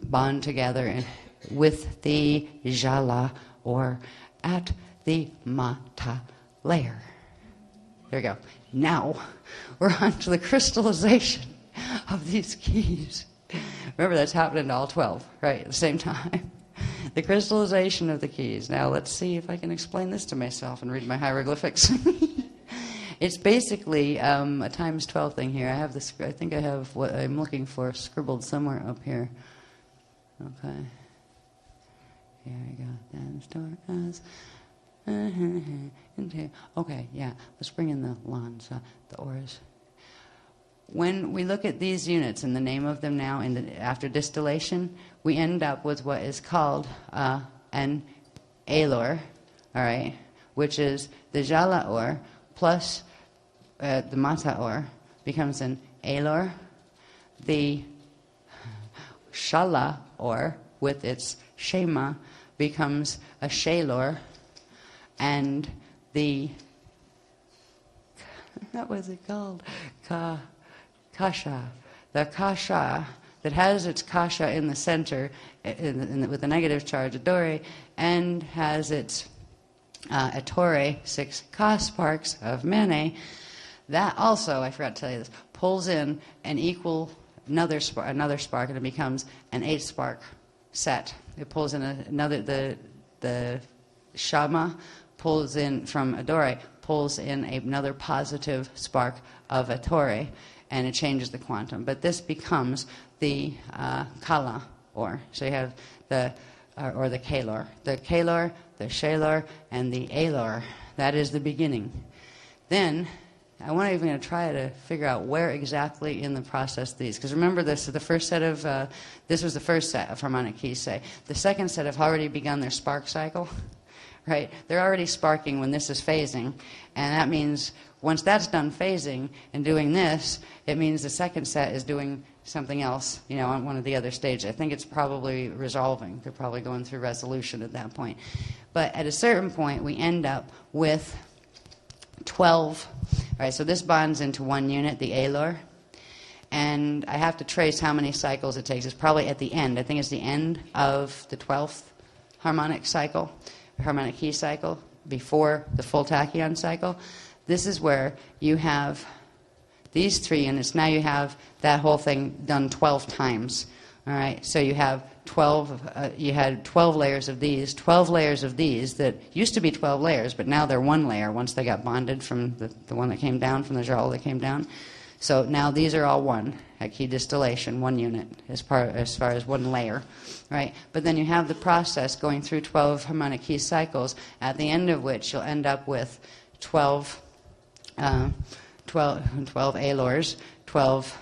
bond together with the Jala or at the Mata layer. There we go. Now we're on to the crystallization of these keys. Remember, that's happening to all 12, right, at the same time. The crystallization of the keys. Now, let's see if I can explain this to myself and read my hieroglyphics. It's basically a times 12 thing here. I have this. I think I have what I'm looking for scribbled somewhere up here. Okay. Here we go. Then store as. Okay, yeah. Let's bring in the lawns, the auras. When we look at these units and the name of them now after distillation, we end up with what is called an alor, all right, which is the jala or plus the mata or becomes an alor. The shala or with its shema becomes a shalor, and the what was it called? Kasha. The kasha that has its kasha in the center with the negative charge, adore, and has its ettore, 6 ka sparks of mane, that also, I forgot to tell you this, pulls in an equal another spark, and it becomes an 8 spark set. It pulls in the shama pulls in from adore, pulls in another positive spark of ettore, and it changes the quantum. But this becomes the kala, or so you have the kalor. The kalor, the shalor, and the alor. That is the beginning. Then, I want to even try to figure out where exactly in the process these, because remember this is the first set of, this was the first set of harmonic keys, say. The second set have already begun their spark cycle, right? They're already sparking when this is phasing, and that means once that's done phasing and doing this, it means the second set is doing something else, on one of the other stages. I think it's probably resolving. They're probably going through resolution at that point. But at a certain point, we end up with 12. All right, so this bonds into one unit, the alor. And I have to trace how many cycles it takes. It's probably at the end. I think it's the end of the 12th harmonic cycle, harmonic key cycle, before the full tachyon cycle. This is where you have these 3 units. Now you have that whole thing done 12 times. All right, so you have 12, you had 12 layers of these, 12 layers of these that used to be 12 layers, but now they're one layer once they got bonded from the one that came down, from the jal that came down. So now these are all one, at key distillation, one unit, as far as one layer, right? But then you have the process going through 12 harmonic key cycles, at the end of which you'll end up with 12 alors, 12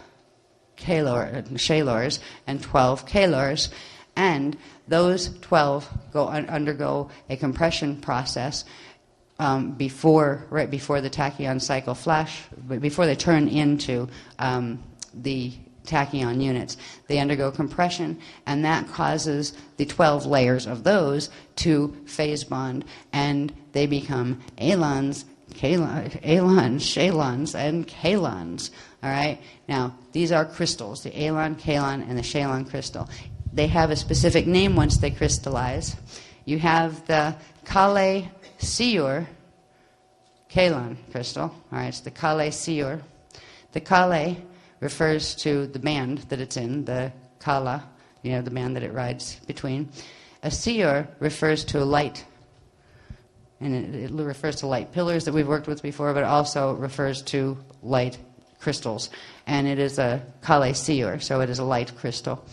shalors, and 12 kalors, and those 12 undergo a compression process right before the tachyon cycle flash, before they turn into the tachyon units. They undergo compression, and that causes the 12 layers of those to phase bond, and they become alons, shalons, and kalons. All right? Now, these are crystals, the alon, kalon, and the shalon crystal. They have a specific name once they crystallize. You have the Kale Siur kalon crystal. All right, it's the Kale Siur. The Kale refers to the band that it's in, the Kala, the band that it rides between. A Siur refers to a light. And it refers to light pillars that we've worked with before, but it also refers to light crystals. And it is a Kale Siur, so it is a light crystal.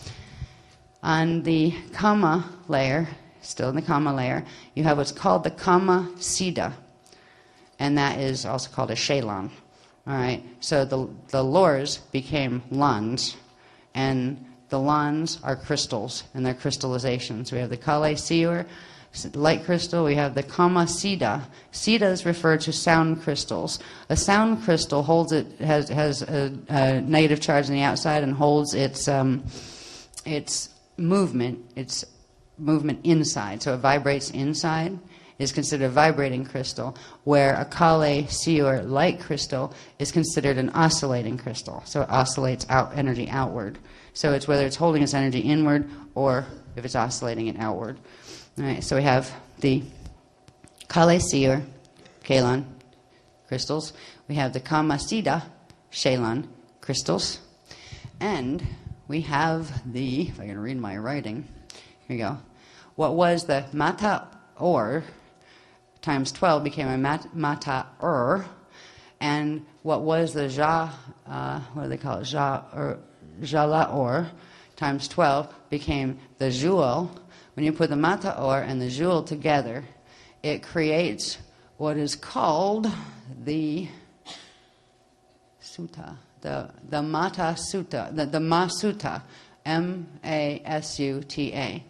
On the Kama layer, still in the Kama layer, you have what's called the Kama Siddha, and that is also called a Shalon. All right, so the lors became lons, and the lons are crystals, and they're crystallizations. We have the Kale Siur, light crystal. We have the Kama Siddha. Siddhas refer to sound crystals. A sound crystal has a negative charge on the outside and holds its movement inside. So it vibrates inside. Is considered a vibrating crystal, where a Kale Siur light crystal is considered an oscillating crystal. So it oscillates energy outward. So it's whether it's holding its energy inward or if it's oscillating it outward. All right, so we have the Kale Siur, Kalon crystals. We have the Kama Siddha, Shalon crystals. And we have the, if I can read my writing, here we go. What was the Mata Or times 12 became a Mata and what was the what do they call it? Jala Or times 12 became the Jewel. When you put the Mata Or and the Jewel together, it creates what is called the Sutta, the Mata Sutta, the Masuta, M-A-S-U-T-A,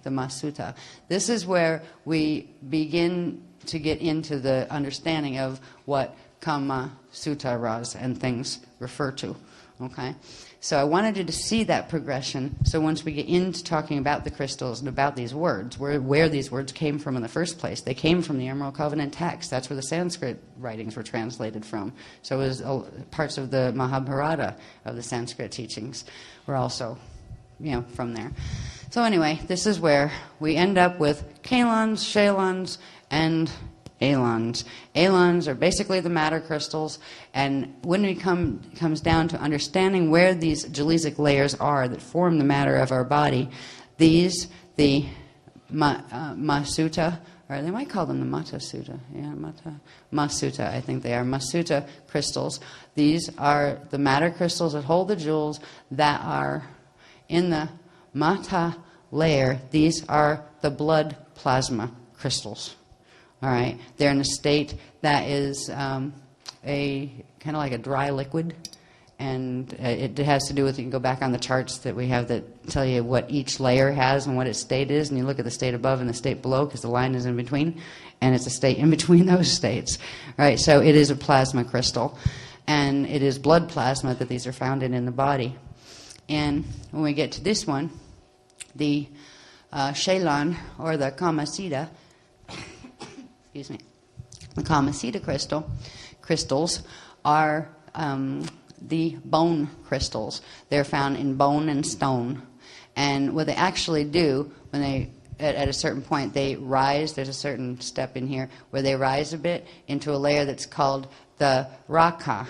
the Masuta. This is where we begin to get into the understanding of what Kama Sutaras and things refer to. Okay? So I wanted you to see that progression. So once we get into talking about the crystals and about these words, where these words came from in the first place, they came from the Emerald Covenant text. That's where the Sanskrit writings were translated from. So it was parts of the Mahabharata of the Sanskrit teachings were also from there. So anyway, this is where we end up with kalons, shalons, and alons. Alons are basically the matter crystals, and when it comes down to understanding where these Jaleesic layers are that form the matter of our body, the Masuta, or they might call them the Mata Sutta. Yeah, Masuta, I think they are. Masuta crystals. These are the matter crystals that hold the jewels that are in the Mata layer. These are the blood plasma crystals. All right, they're in a state that is a kind of like a dry liquid, and it has to do with, you can go back on the charts that we have that tell you what each layer has and what its state is, and you look at the state above and the state below because the line is in between, and it's a state in between those states. All right, so it is a plasma crystal, and it is blood plasma that these are found in the body. And when we get to this one, the Shalon, or the Kama Siddha, excuse me, the Kama Siddha crystals are the bone crystals. They're found in bone and stone. And what they actually do, when they, at a certain point, they rise, there's a certain step in here where they rise a bit into a layer that's called the Raka.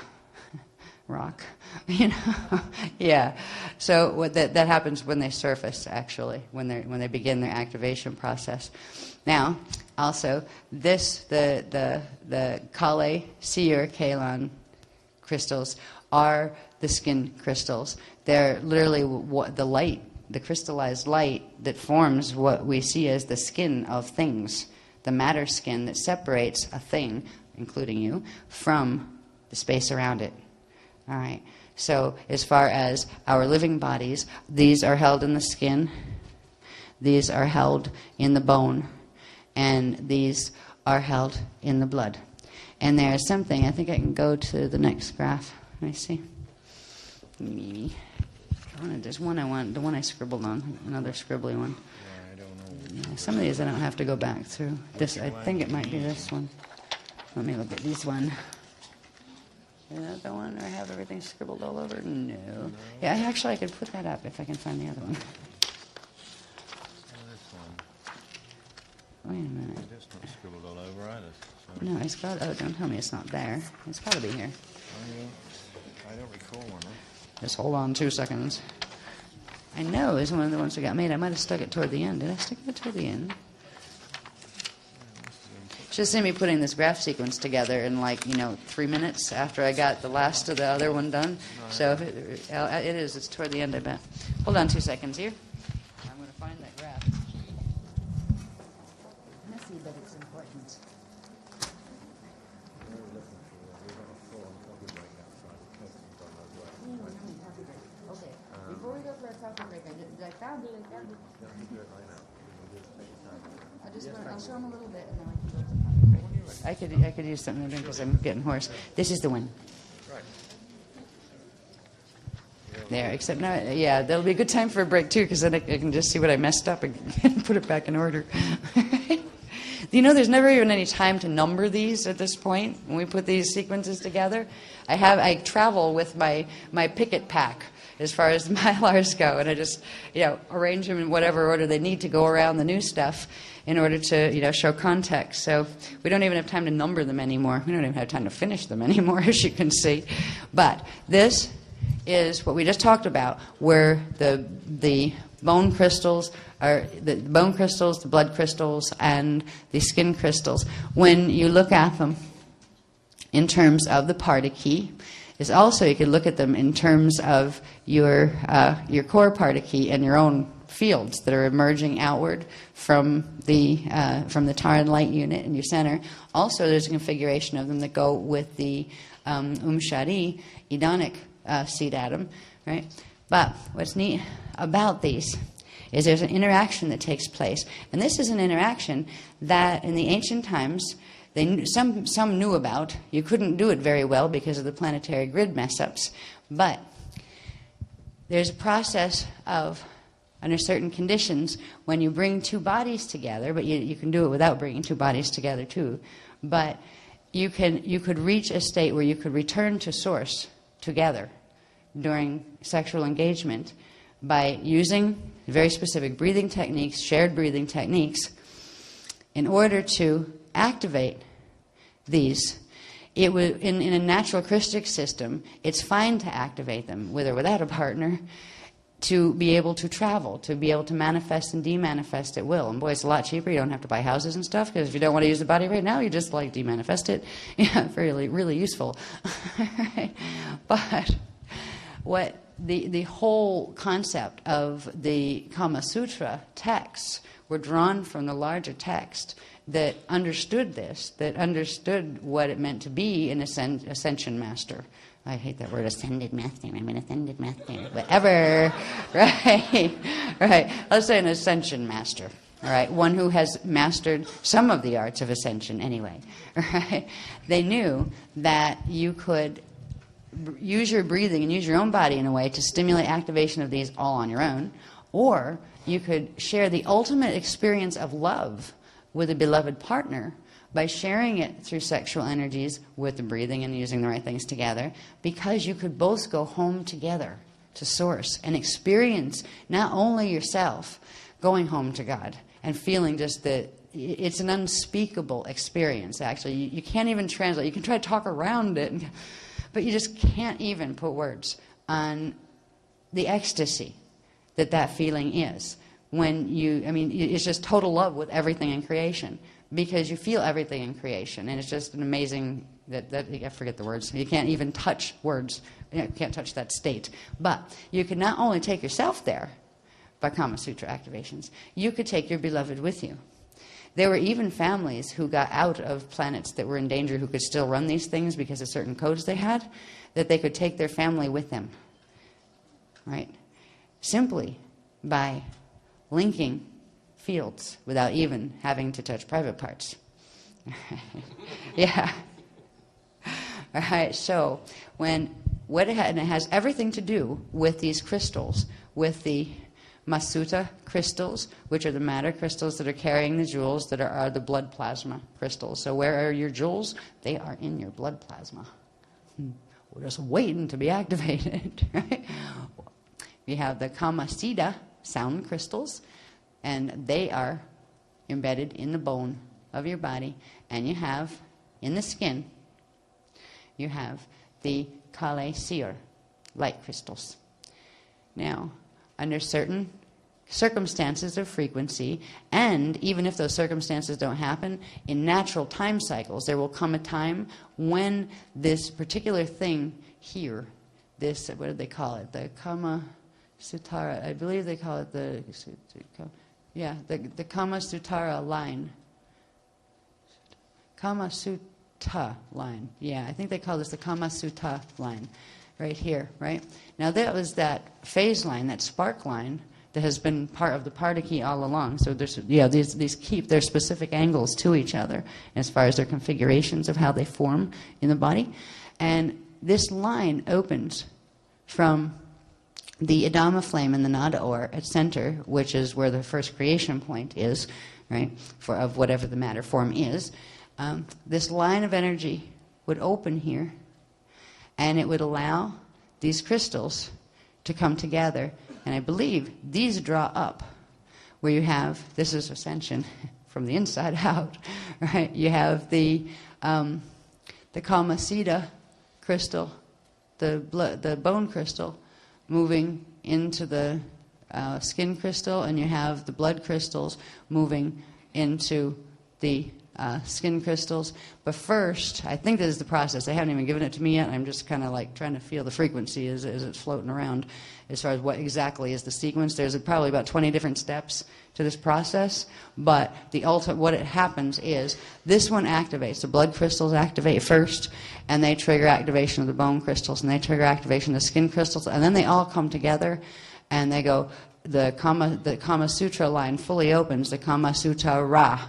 rock, you know. Yeah. So what that happens when they surface, actually, when they begin their activation process. Now, also, the Kale, Seer, Kalan crystals are the skin crystals. They're literally the light, the crystallized light that forms what we see as the skin of things, the matter skin that separates a thing, including you, from the space around it. All right. So as far as our living bodies, these are held in the skin, these are held in the bone, and these are held in the blood. And there's something, I think I can go to the next graph. Let me see. There's one I want, the one I scribbled on, another scribbly one. Yeah, I don't know. Yeah, some of these I don't have to go back through. This, I think it might be this one. Let me look at this one. Is that the one where I have everything scribbled all over? No. Yeah, actually I could put that up if I can find the other one. This Wait one. a minute. It's not scribbled all over either. So. No, it's got, oh, don't tell me it's not there. It's got to be here. I don't recall one. Just hold on 2 seconds. I know it's one of the ones that got made. I might have stuck it toward the end. Did I stick it toward the end? Just see me putting this graph sequence together in 3 minutes after I got the last of the other one done. So it's toward the end, I bet. Hold on 2 seconds here. I'm going to find that graph. Messy, but it's important. Okay. Before we go for our coffee break, I found it. I'll show them a little bit, and then I can go to the coffee break. I could use something to drink because I'm getting hoarse. This is the one. Right. There, except now, yeah, there'll be a good time for a break too, because then I can just see what I messed up and put it back in order. You know, there's never even any time to number these at this point when we put these sequences together. I travel with my picket pack as far as the Mylars go, and I just, arrange them in whatever order they need to go around the new stuff in order to, show context. So we don't even have time to number them anymore. We don't even have time to finish them anymore, as you can see. But this is what we just talked about, where the bone crystals are the bone crystals, the blood crystals, and the skin crystals. When you look at them in terms of the Pardiki, is also you could look at them in terms of your core Pardiki and your own fields that are emerging outward from the Taran light unit in your center. Also, there's a configuration of them that go with the Shari Edonic seed atom, right? But what's neat about these is there's an interaction that takes place, and this is an interaction that in the ancient times some knew about. You couldn't do it very well because of the planetary grid mess-ups, but there's a process of, under certain conditions, when you bring two bodies together, but you can do it without bringing two bodies together too, but you could reach a state where you could return to source together during sexual engagement by using very specific breathing techniques, shared breathing techniques, in order to activate these. It would, in a natural Christic system, it's fine to activate them, with or without a partner, to be able to travel, to be able to manifest and demanifest at will. And boy, it's a lot cheaper. You don't have to buy houses and stuff, because if you don't want to use the body right now, you just demanifest it. Yeah, really, really useful. But what the whole concept of the Kama Sutra texts were drawn from the larger text that understood this, that understood what it meant to be an ascension master. I hate that word, ascended master. I'm an ascended master. Whatever. Right. Right. Let's say an ascension master. All right. One who has mastered some of the arts of ascension anyway. Right. They knew that you could use your breathing and use your own body in a way to stimulate activation of these all on your own, or you could share the ultimate experience of love with a beloved partner by sharing it through sexual energies with the breathing and using the right things together, because you could both go home together to source and experience not only yourself going home to God and feeling just that it's an unspeakable experience, actually. You can't even translate. You can try to talk around it, But you just can't even put words on the ecstasy that feeling is. When you, I mean, it's just total love with everything in creation, because you feel everything in creation, and it's just an amazing, I forget the words, you can't even touch words, you can't touch that state. But you can not only take yourself there by Kama Sutra activations, you could take your beloved with you. There were even families who got out of planets that were in danger who could still run these things because of certain codes they had, that they could take their family with them, right? Simply by linking fields without even having to touch private parts. Yeah. All right, so what it has everything to do with these crystals, with the Masuta crystals, which are the matter crystals that are carrying the jewels that are the blood plasma crystals. So where are your jewels? They are in your blood plasma. We're just waiting to be activated. Right? We have the Kamasiddha sound crystals, and they are embedded in the bone of your body. And you have, in the skin, you have the Kale Seer light crystals. Now, under certain circumstances of frequency, and even if those circumstances don't happen, in natural time cycles, there will come a time when this particular thing here, this, what do they call it? The Kama Sutara, I believe they call it the Kama Sutara line. Kama Sutta line. Yeah, I think they call this the Kama Sutta line. Right here, right? Now that was that phase line, that spark line, that has been part of the Pardiki all along. So there's, these keep their specific angles to each other as far as their configurations of how they form in the body. And this line opens from the Adama flame in the Nada ore at center, which is where the first creation point is, right, of whatever the matter form is. This line of energy would open here, and it would allow these crystals to come together. And I believe these draw up, where you have, this is ascension from the inside out, right? You have the Kamasiddha crystal, the bone crystal, moving into the skin crystal, and you have the blood crystals moving into the skin crystals. But first, I think this is the process. They haven't even given it to me yet. I'm just kind of like trying to feel the frequency as it's floating around as far as what exactly is the sequence. There's probably about 20 different steps to this process, but what it happens is this one activates. The blood crystals activate first, and they trigger activation of the bone crystals, and they trigger activation of the skin crystals, and then they all come together, and they go, the Kama Sutra line fully opens, the Kama Sutra Ra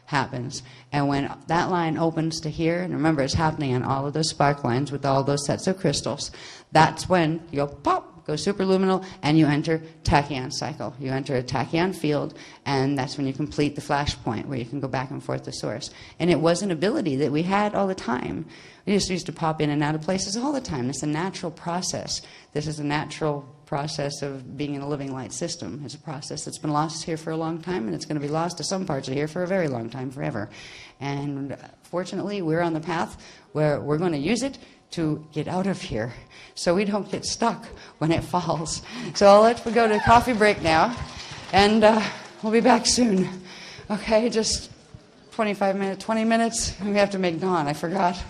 happens. And when that line opens to here, and remember it's happening on all of those spark lines with all those sets of crystals, that's when you go pop, go superluminal, and you enter tachyon cycle. You enter a tachyon field, and that's when you complete the flash point where you can go back and forth to source. And it was an ability that we had all the time. We just used to pop in and out of places all the time. It's a natural process. This is a natural process of being in a living light system. It's a process that's been lost here for a long time, and it's going to be lost to some parts of here for a very long time, forever. And fortunately, we're on the path where we're going to use it to get out of here so we don't get stuck when it falls. So let's go to coffee break now, and we'll be back soon. Okay, just 25 minutes, 20 minutes. We have to make dawn. I forgot.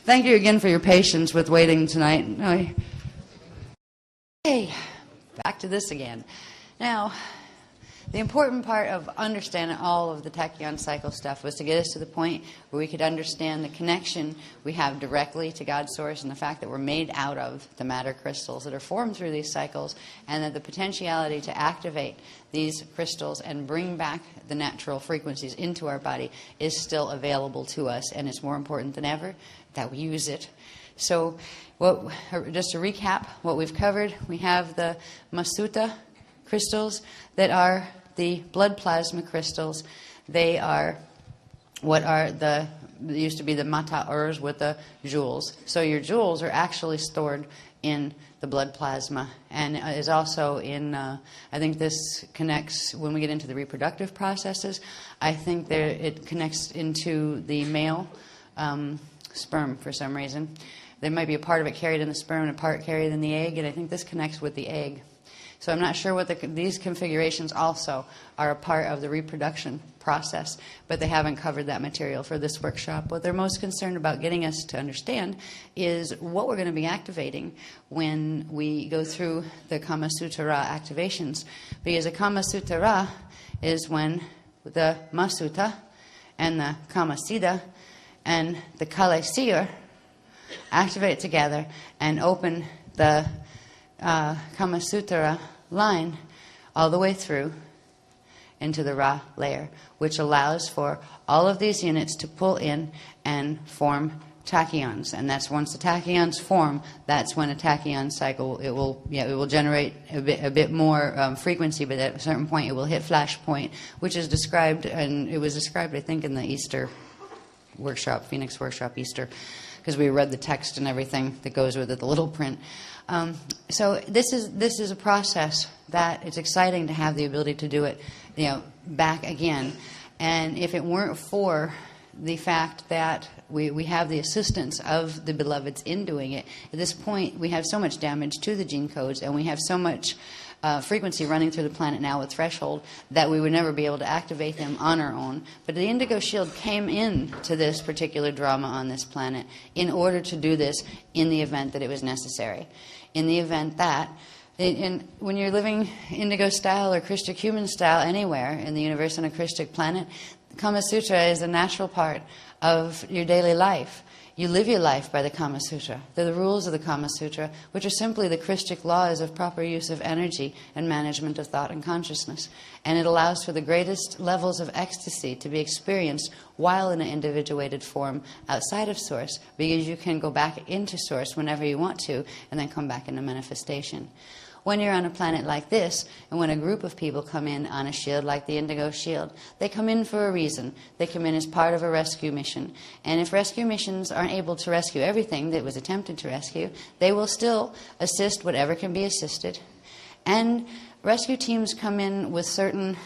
Thank you again for your patience with waiting tonight. Okay, back to this again. Now, the important part of understanding all of the tachyon cycle stuff was to get us to the point where we could understand the connection we have directly to God's source, and the fact that we're made out of the matter crystals that are formed through these cycles, and that the potentiality to activate these crystals and bring back the natural frequencies into our body is still available to us, and it's more important than ever that we use it. So just to recap what we've covered, we have the Masuta crystals that are the blood plasma crystals. They are they used to be the mata urs with the jewels. So your jewels are actually stored in the blood plasma, and is also in, I think this connects, when we get into the reproductive processes, I think it connects into the male sperm for some reason. There might be a part of it carried in the sperm and a part carried in the egg, and I think this connects with the egg. So I'm not sure what these configurations also are a part of the reproduction process, but they haven't covered that material for this workshop. What they're most concerned about getting us to understand is what we're going to be activating when we go through the Kama Sutra activations. Because a Kama Sutra is when the Masuta and the Kama Siddha and the Kale Seer activate together and open the Kama Sutra line all the way through into the Ra layer, which allows for all of these units to pull in and form tachyons. And that's once the tachyons form, that's when a tachyon cycle, it will generate a bit more frequency, but at a certain point it will hit flash point, which is described, and it was described, I think, in the Easter workshop, Phoenix workshop Easter, because we read the text and everything that goes with it, the little print. So this is a process that it's exciting to have the ability to do it, back again. And if it weren't for the fact that we have the assistance of the beloveds in doing it, at this point we have so much damage to the gene codes, and we have so much frequency running through the planet now with threshold that we would never be able to activate them on our own. But the Indigo Shield came in to this particular drama on this planet in order to do this in the event that it was necessary. In the event that, when you're living Indigo style or Christic human style anywhere in the universe on a Christic planet, Kama Sutra is a natural part of your daily life. You live your life by the Kama Sutra. They're the rules of the Kama Sutra, which are simply the Christic laws of proper use of energy and management of thought and consciousness. And it allows for the greatest levels of ecstasy to be experienced while in an individuated form outside of Source, because you can go back into Source whenever you want to and then come back into manifestation. When you're on a planet like this, and when a group of people come in on a shield like the Indigo Shield, they come in for a reason. They come in as part of a rescue mission. And if rescue missions aren't able to rescue everything that was attempted to rescue, they will still assist whatever can be assisted. And rescue teams come in with certain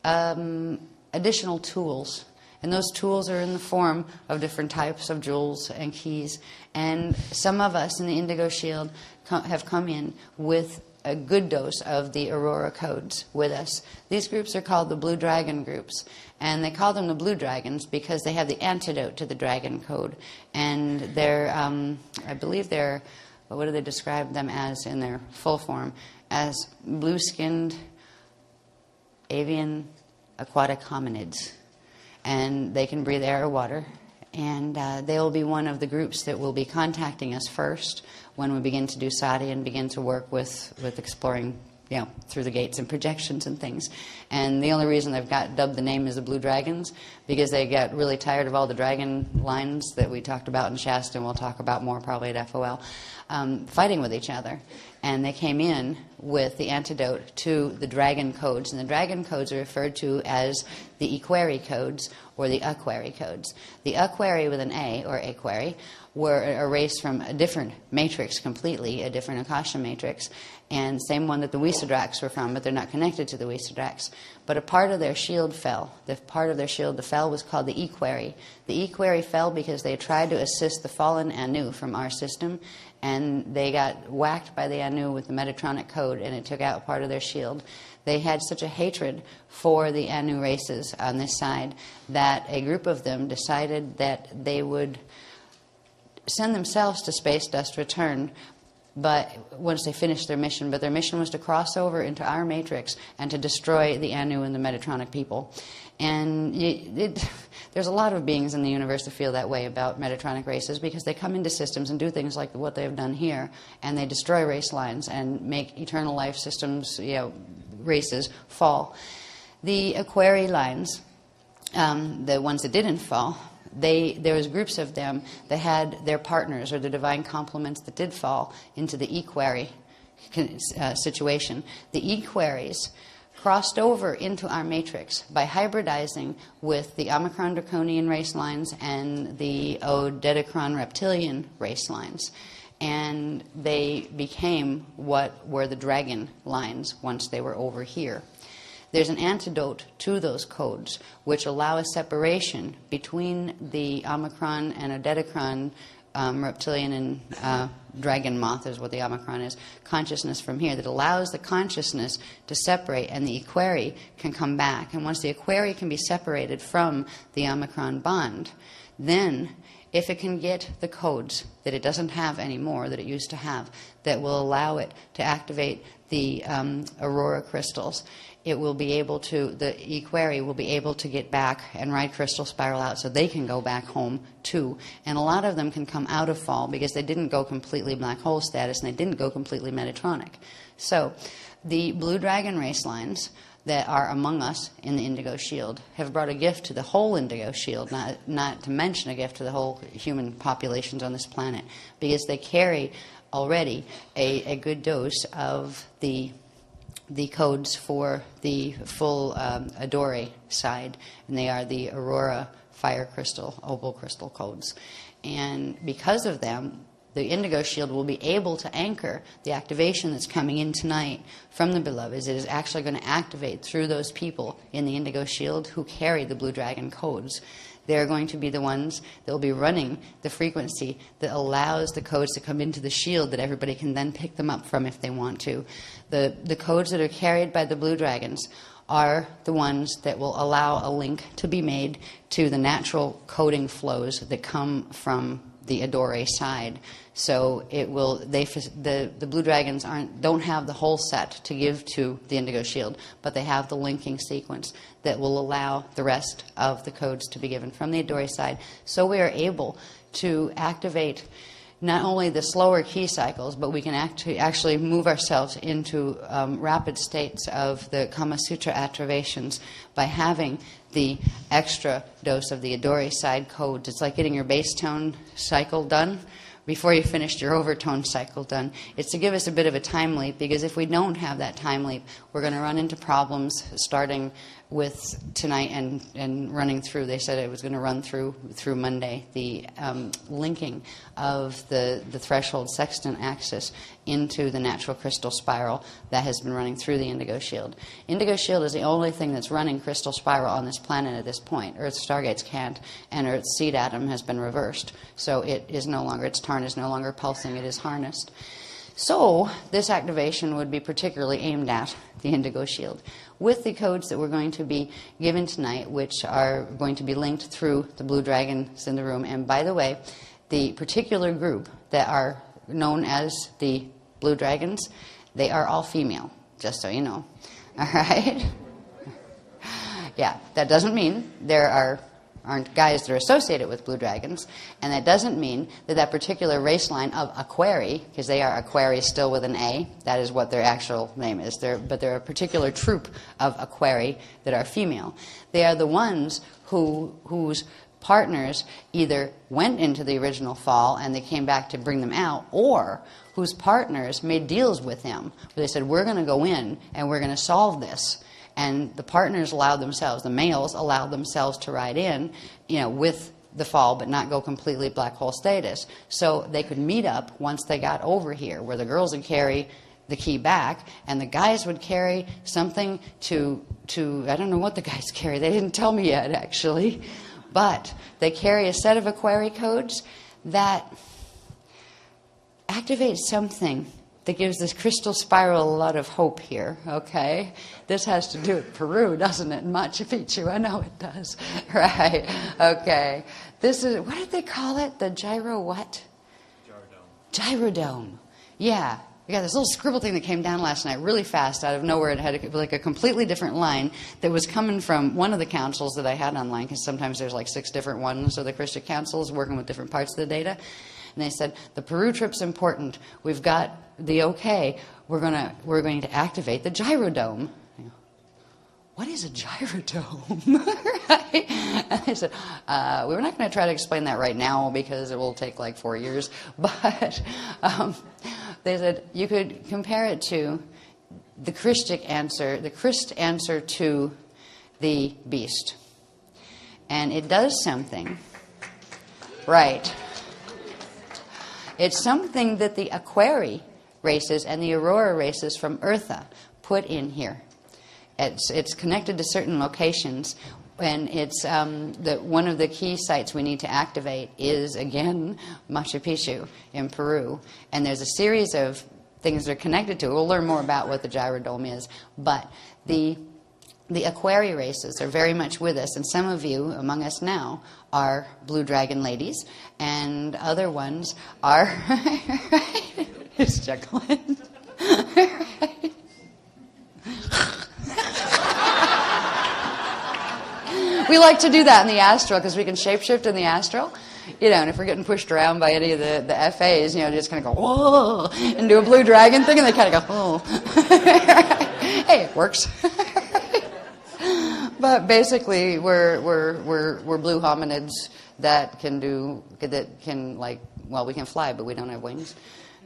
additional tools. And those tools are in the form of different types of jewels and keys. And some of us in the Indigo Shield have come in with a good dose of the Aurora codes with us. These groups are called the Blue Dragon groups. And they call them the Blue Dragons because they have the antidote to the Dragon code. And they're, I believe they're, what do they describe them as in their full form? As blue-skinned avian aquatic hominids. And they can breathe air or water. And they will be one of the groups that will be contacting us first when we begin to do sati and begin to work with exploring, through the gates and projections and things. And the only reason they've dubbed the name as the Blue Dragons, because they got really tired of all the dragon lines that we talked about in Shasta, and we'll talk about more probably at FOL, fighting with each other. And they came in with the antidote to the dragon codes. And the dragon codes are referred to as the Equerry codes or the Aquari codes. The Aquari with an A, or Aquari, were a race from a different matrix completely, a different Akasha matrix, and same one that the Wisadraks were from, but they're not connected to the Wisadraks. But a part of their shield fell. The part of their shield that fell was called the Equerry. The Equerry fell because they tried to assist the fallen Anu from our system, and they got whacked by the Anu with the Metatronic code, and it took out part of their shield. They had such a hatred for the Anu races on this side that a group of them decided that they would send themselves to Space Dust Return, but once they finished their mission. But their mission was to cross over into our matrix and to destroy the Anu and the Metatronic people. And there's a lot of beings in the universe that feel that way about Metatronic races, because they come into systems and do things like what they've done here, and they destroy race lines and make eternal life systems, races fall. The Aquari lines, the ones that didn't fall, there was groups of them that had their partners or the divine complements that did fall into the Equerry situation. The Equerries crossed over into our matrix by hybridizing with the Omicron Draconian race lines and the Odedicron Reptilian race lines. And they became what were the dragon lines once they were over here. There's an antidote to those codes which allow a separation between the Omicron and Odedicron reptilian and dragon moth is what the Omicron is, consciousness from here that allows the consciousness to separate, and the equerry can come back. And once the equerry can be separated from the Omicron bond, then if it can get the codes that it doesn't have anymore, that it used to have, that will allow it to activate the aurora crystals, it will be able to, the equerry will be able to get back and ride Crystal Spiral out so they can go back home too. And a lot of them can come out of fall because they didn't go completely black hole status and they didn't go completely Metatronic. So the Blue Dragon race lines that are among us in the Indigo Shield have brought a gift to the whole Indigo Shield, not to mention a gift to the whole human populations on this planet, because they carry already a good dose of the codes for the full Adore side, and they are the Aurora Fire Crystal, Opal Crystal codes. And because of them, the Indigo Shield will be able to anchor the activation that's coming in tonight from the Beloveds. It is actually going to activate through those people in the Indigo Shield who carry the Blue Dragon codes. They're going to be the ones that will be running the frequency that allows the codes to come into the shield that everybody can then pick them up from if they want to. The codes that are carried by the Blue Dragons are the ones that will allow a link to be made to the natural coding flows that come from the Adore side. So it will. The Blue Dragons don't have the whole set to give to the Indigo Shield, but they have the linking sequence that will allow the rest of the codes to be given from the Adore side. So we are able to activate not only the slower key cycles, but we can actually move ourselves into rapid states of the Kama Sutra activations by having the extra dose of the Adore side codes. It's like getting your bass tone cycle done before you finished your overtone cycle done. It's to give us a bit of a time leap, because if we don't have that time leap, we're going to run into problems starting with tonight and running through. They said it was going to run through Monday, the linking of the threshold sextant axis into the natural crystal spiral that has been running through the Indigo Shield. Indigo Shield is the only thing that's running crystal spiral on this planet at this point. Earth's stargates can't, and Earth's seed atom has been reversed. So it is no longer, its tarn is no longer pulsing, it is harnessed. So this activation would be particularly aimed at the Indigo Shield, with the codes that we're going to be given tonight, which are going to be linked through the Blue Dragons in the room. And by the way, the particular group that are known as the Blue Dragons, they are all female, just so you know. All right? Yeah, that doesn't mean there aren't guys that are associated with Blue Dragons, and that doesn't mean that that particular race line of Aquari, because they are Aquari still with an A, that is what their actual name is, but they're a particular troop of Aquari that are female. They are the ones whose partners either went into the original fall and they came back to bring them out, or whose partners made deals with them where they said, we're going to go in and we're going to solve this. And the partners allowed themselves, the males allowed themselves to ride in, with the fall, but not go completely black hole status. So they could meet up once they got over here, where the girls would carry the key back, and the guys would carry something to I don't know what the guys carry. They didn't tell me yet, actually. But they carry a set of Aquari codes that activate something that gives this crystal spiral a lot of hope here, okay? This has to do with Peru, doesn't it? Machu Picchu, I know it does. Right, okay. This is, what did they call it? The gyro what? Gyrodome. Yeah. We got this little scribble thing that came down last night really fast out of nowhere. It had like a completely different line that was coming from one of the councils that I had online, because sometimes there's like 6 different ones of the Christian councils working with different parts of the data. And they said, the Peru trip's important. We've got the okay. We're going to activate the gyrodome. What is a gyrodome? Right? And they said, we're not going to try to explain that right now because it will take like 4 years. But they said you could compare it to the Christic answer, the Christ answer to the beast. And it does something. Right. It's something that the Aquari races and the Aurora races from Eartha put in here. It's connected to certain locations And it's one of the key sites we need to activate is, again, Machu Picchu in Peru. And there's a series of things that are connected to it. We'll learn more about what the gyrodome is. But the Aquari races are very much with us. And some of you among us now are Blue Dragon ladies. And other ones are... It's chuckling. We like to do that in the astral because we can shapeshift in the astral. You know, and if we're getting pushed around by any of the FAs, you know, just kind of go, whoa, and do a blue dragon thing, and they kind of go, oh. Hey, it works. But basically, we're blue hominids that can like, well, we can fly, but we don't have wings.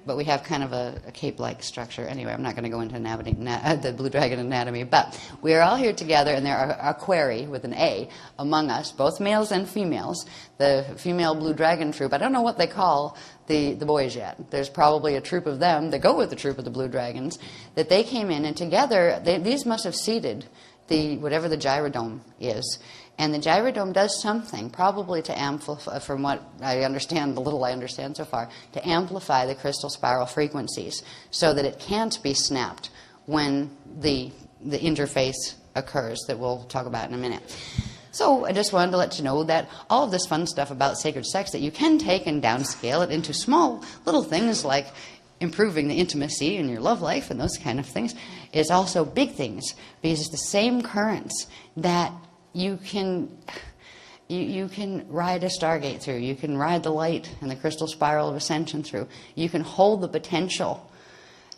But we have kind of a cape-like structure. Anyway, I'm not going to go into the blue dragon anatomy. But we are all here together, and there are Aquari, with an A, among us, both males and females. The female blue dragon troop, I don't know what they call the boys yet. There's probably a troop of them that go with the troop of the blue dragons, that they came in, and together, these must have seeded whatever the gyrodome is. And the gyrodome does something, probably to amplify, from what I understand, the little I understand so far, to amplify the crystal spiral frequencies so that it can't be snapped when the interface occurs that we'll talk about in a minute. So I just wanted to let you know that all of this fun stuff about sacred sex, that you can take and downscale it into small little things like improving the intimacy in your love life and those kind of things, is also big things, because it's the same currents that you can ride a stargate through. You can ride the light and the crystal spiral of ascension through. You can hold the potential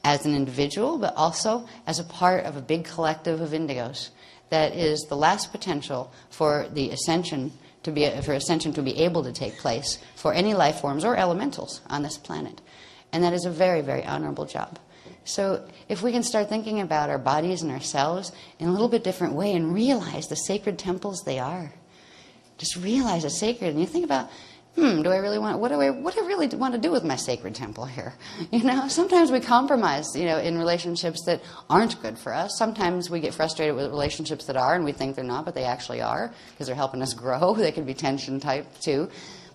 as an individual, but also as a part of a big collective of indigos. That is the last potential for the ascension to be able to take place for any life forms or elementals on this planet. And that is a very, very honorable job. So if we can start thinking about our bodies and ourselves in a little bit different way and realize the sacred temples they are. Just realize it's sacred. And you think about, what do I really want to do with my sacred temple here? You know, sometimes we compromise, in relationships that aren't good for us. Sometimes we get frustrated with relationships that are, and we think they're not, but they actually are, because they're helping us grow. They can be tension type too.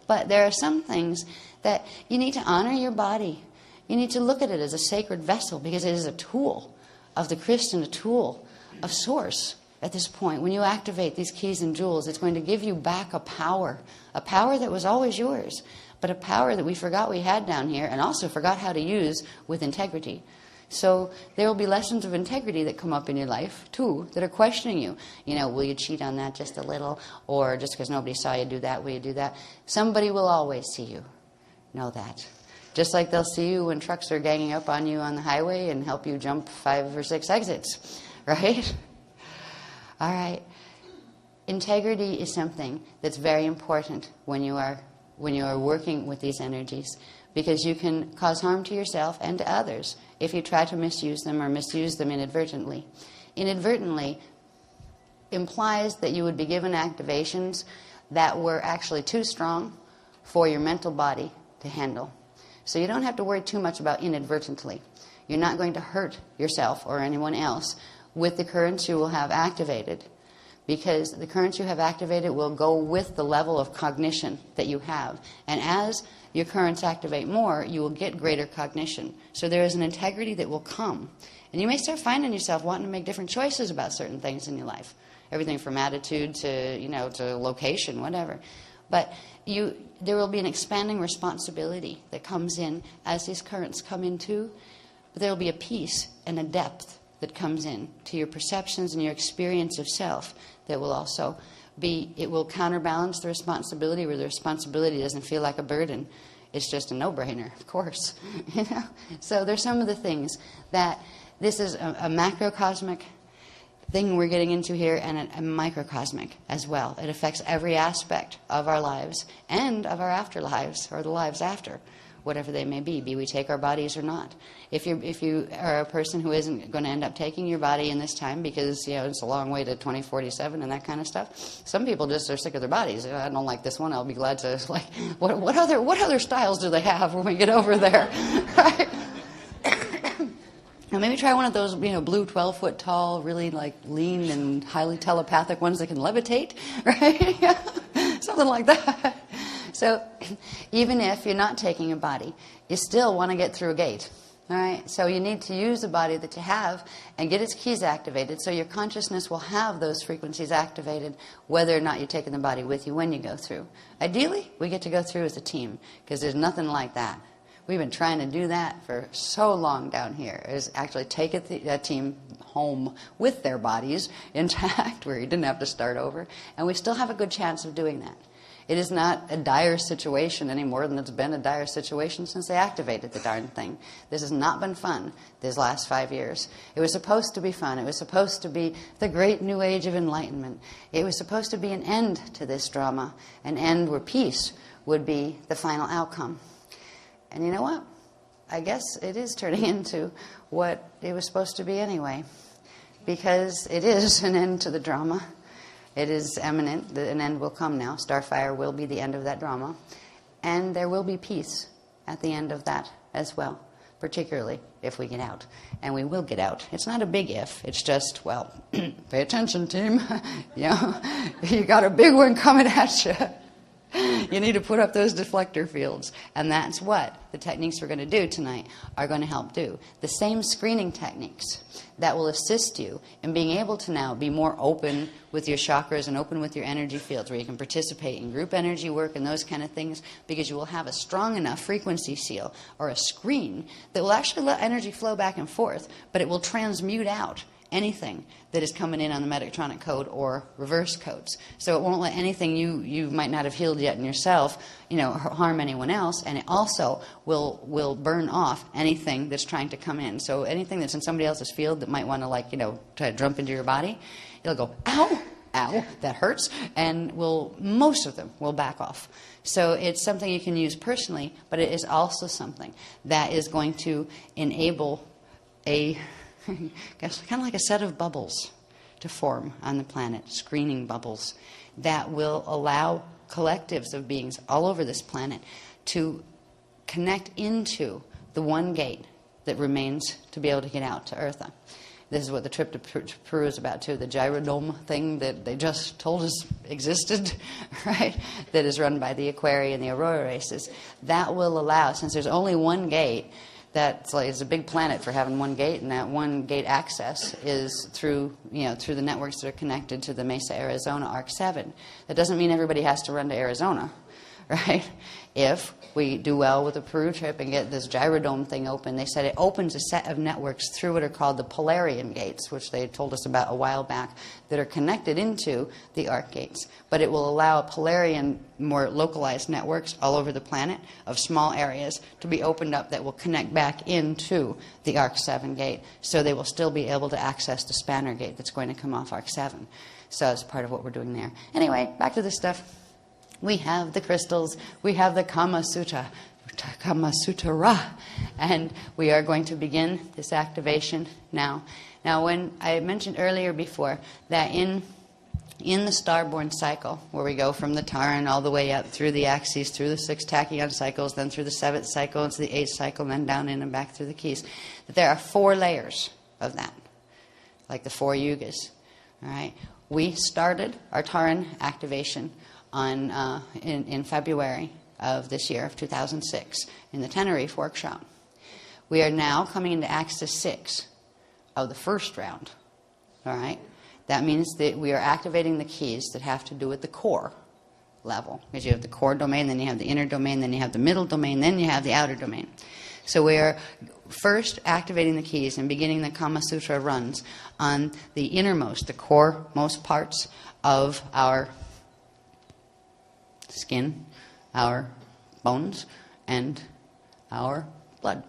But there are some things that you need to honor your body. You need to look at it as a sacred vessel, because it is a tool of the Christian, a tool of Source at this point. When you activate these keys and jewels, it's going to give you back a power that was always yours, but a power that we forgot we had down here and also forgot how to use with integrity. So there will be lessons of integrity that come up in your life, too, that are questioning you. Will you cheat on that just a little? Or just because nobody saw you do that, will you do that? Somebody will always see you. Know that. Just like they'll see you when trucks are ganging up on you on the highway and help you jump 5 or 6 exits, right? All right. Integrity is something that's very important when you are working with these energies, because you can cause harm to yourself and to others if you try to misuse them or misuse them inadvertently. Inadvertently implies that you would be given activations that were actually too strong for your mental body to handle. So you don't have to worry too much about inadvertently. You're not going to hurt yourself or anyone else with the currents you will have activated, because the currents you have activated will go with the level of cognition that you have. And as your currents activate more, you will get greater cognition. So there is an integrity that will come. And you may start finding yourself wanting to make different choices about certain things in your life. Everything from attitude to, to location, whatever. But there will be an expanding responsibility that comes in as these currents come in too. But there will be a peace and a depth that comes in to your perceptions and your experience of self that will also it will counterbalance the responsibility, where the responsibility doesn't feel like a burden. It's just a no-brainer, of course. So there's some of the things that this is a macrocosmic thing we're getting into here, and a microcosmic as well. It affects every aspect of our lives and of our afterlives, or the lives after, whatever they may be we take our bodies or not. If you are a person who isn't going to end up taking your body in this time, because it's a long way to 2047 and that kind of stuff, some people just are sick of their bodies. I don't like this one, I'll be glad to, what other styles do they have when we get over there? Right? Now maybe try one of those, blue 12-foot tall, really like lean and highly telepathic ones that can levitate, right? Yeah. Something like that. So even if you're not taking a body, you still want to get through a gate. All right? So you need to use the body that you have and get its keys activated so your consciousness will have those frequencies activated whether or not you're taking the body with you when you go through. Ideally, we get to go through as a team because there's nothing like that. We've been trying to do that for so long down here, is actually take a team home with their bodies intact where you didn't have to start over, and we still have a good chance of doing that. It is not a dire situation any more than it's been a dire situation since they activated the darn thing. This has not been fun these last 5 years. It was supposed to be fun. It was supposed to be the great new age of enlightenment. It was supposed to be an end to this drama, an end where peace would be the final outcome. And you know what? I guess it is turning into what it was supposed to be anyway, because it is an end to the drama. It is imminent. An end will come now. Starfire will be the end of that drama. And there will be peace at the end of that as well, particularly if we get out. And we will get out. It's not a big if. It's just, well, pay attention, team. You got a big one coming at you. You need to put up those deflector fields. And that's what the techniques we're going to do tonight are going to help do. The same screening techniques that will assist you in being able to now be more open with your chakras and open with your energy fields, where you can participate in group energy work and those kind of things, because you will have a strong enough frequency seal or a screen that will actually let energy flow back and forth, but it will transmute out anything that is coming in on the Metatronic code or reverse codes. So it won't let anything you might not have healed yet in yourself, harm anyone else, and it also will burn off anything that's trying to come in. So anything that's in somebody else's field that might want to try to jump into your body, it'll go, ow, ow, that hurts, and most of them will back off. So it's something you can use personally, but it is also something that is going to enable kind of like a set of bubbles to form on the planet, screening bubbles that will allow collectives of beings all over this planet to connect into the one gate that remains to be able to get out to Eartha. This is what the trip to Peru is about too, the gyrodome thing that they just told us existed, right? That is run by the Aquarii and the Aurora races. That will allow, since there's only one gate, it's a big planet for having one gate, and that one gate access is through the networks that are connected to the Mesa, Arizona ARC-7. That doesn't mean everybody has to run to Arizona, right? If we do well with the Peru trip and get this gyrodome thing open, they said it opens a set of networks through what are called the Polarian gates, which they told us about a while back, that are connected into the ARC gates. But it will allow Polarian, more localized networks all over the planet of small areas to be opened up that will connect back into the ARC-7 gate. So they will still be able to access the Spanner gate that's going to come off ARC-7. So that's part of what we're doing there. Anyway, back to this stuff. We have the crystals, we have the Kama Sutra, and we are going to begin this activation now. Now, when I mentioned earlier before that in the Starborn cycle, where we go from the Taran all the way up through the axes, through the 6 tachyon cycles, then through the 7th cycle, into the 8th cycle, and then down in and back through the keys, that there are 4 layers of that, like the 4 yugas. All right? We started our Taran activation in February of this year, of 2006, in the Tenerife workshop. We are now coming into Axis 6 of the first round. All right? That means that we are activating the keys that have to do with the core level. Because you have the core domain, then you have the inner domain, then you have the middle domain, then you have the outer domain. So we are first activating the keys and beginning the Kama Sutra runs on the innermost, the core most parts of our skin, our bones, and our blood.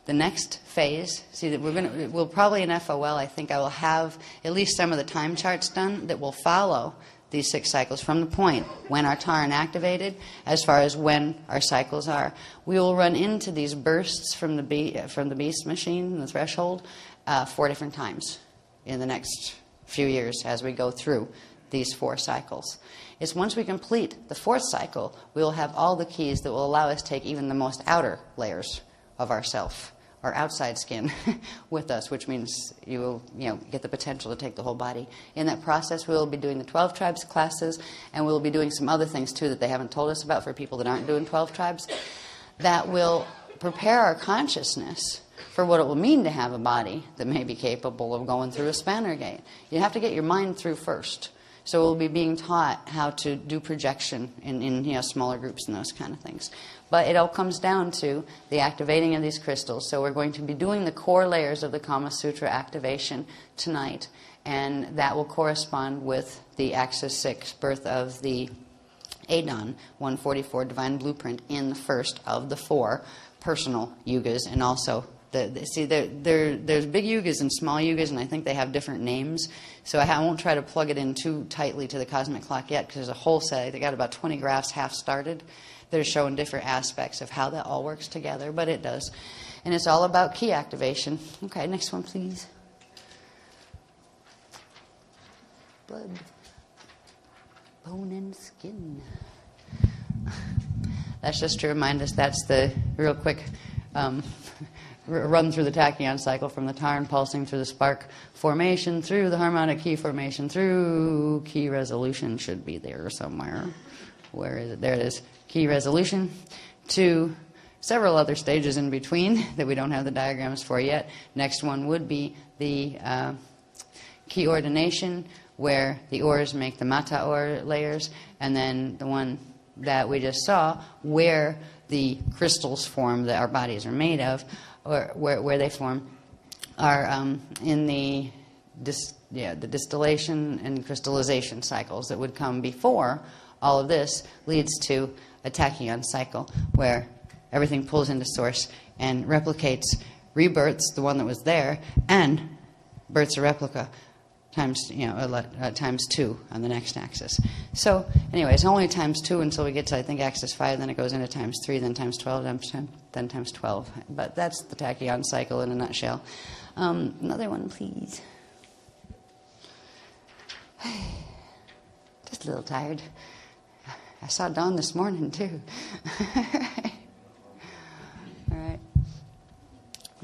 The next phase, see that we'll probably in FOL, I think I will have at least some of the time charts done that will follow these 6 cycles from the point when our Taran activated as far as when our cycles are. We will run into these bursts from the beast machine, the threshold, 4 different times in the next few years as we go through these 4 cycles. It's once we complete the 4th cycle, we will have all the keys that will allow us to take even the most outer layers of ourself our outside skin with us, which means you will, get the potential to take the whole body. In that process, we will be doing the 12 tribes classes, and we will be doing some other things too that they haven't told us about for people that aren't doing 12 tribes, that will prepare our consciousness for what it will mean to have a body that may be capable of going through a spanner gate. You have to get your mind through first. So we'll be being taught how to do projection in smaller groups and those kind of things. But it all comes down to the activating of these crystals. So we're going to be doing the core layers of the Kama Sutra activation tonight, and that will correspond with the Axis 6 birth of the Adon 144 Divine Blueprint in the first of the 4 personal yugas, and also there's big yugas and small yugas, and I think they have different names. So I won't try to plug it in too tightly to the cosmic clock yet, because there's a whole set. They got about 20 graphs half started that are showing different aspects of how that all works together, but it does. And it's all about key activation. Okay, next one, please. Blood, bone, and skin. That's just to remind us, that's the real quick run through the tachyon cycle from the Tarn pulsing through the spark formation, through the harmonic key formation, through key resolution, should be there somewhere. Where is it? There it is. Key resolution, to several other stages in between that we don't have the diagrams for yet. Next one would be the key ordination, where the ores make the mata ore layers, and then the one that we just saw, where the crystals form that our bodies are made of, or where they form, are in the distillation and crystallization cycles that would come before all of this leads to a tachyon cycle, where everything pulls into source and replicates, rebirths the one that was there, and births a replica times times 2 on the next axis. So anyway, it's only times 2 until we get to, I think, axis 5, then it goes into times 3, then times 12, then times 12. But that's the tachyon cycle in a nutshell. Another one, please. Just a little tired. I saw Dawn this morning, too. All right.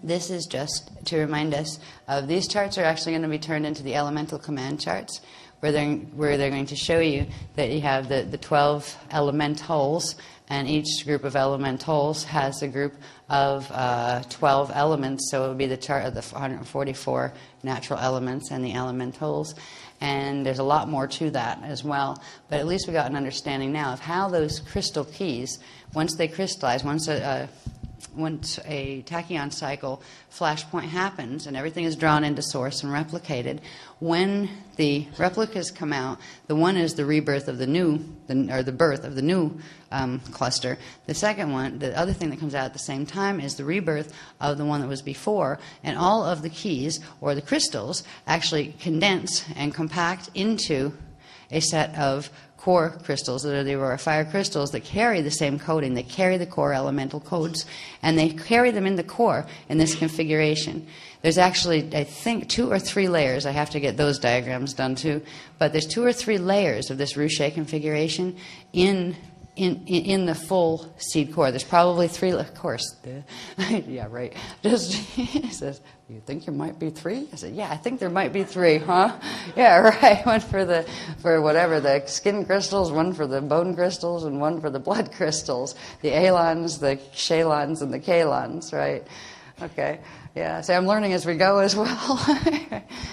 This is just to remind us of, these charts are actually going to be turned into the elemental command charts, where they're going to show you that you have the 12 elementals, and each group of elementals has a group of 12 elements. So it would be the chart of the 144 natural elements and the elementals. And there's a lot more to that as well. But at least we got an understanding now of how those crystal keys, once they crystallize, once a tachyon cycle flashpoint happens and everything is drawn into source and replicated, when the replicas come out, the one is the rebirth of the new, or the birth of the new cluster. The second one, the other thing that comes out at the same time, is the rebirth of the one that was before, and all of the keys, or the crystals, actually condense and compact into a set of core crystals, that are the aurora fire crystals, that carry the same coding. They carry the core elemental codes, and they carry them in the core in this configuration. There's actually, I think, 2 or 3 layers. I have to get those diagrams done too. But there's 2 or 3 layers of this Ruche configuration in the full seed core. There's probably 3, of course. Yeah, right. Just, he says, you think there might be 3? I said, yeah, I think there might be 3, huh? Yeah, right. One for whatever, the skin crystals, one for the bone crystals, and one for the blood crystals. The alons, the shalons, and the kalons, right? Okay. Yeah, so I'm learning as we go as well.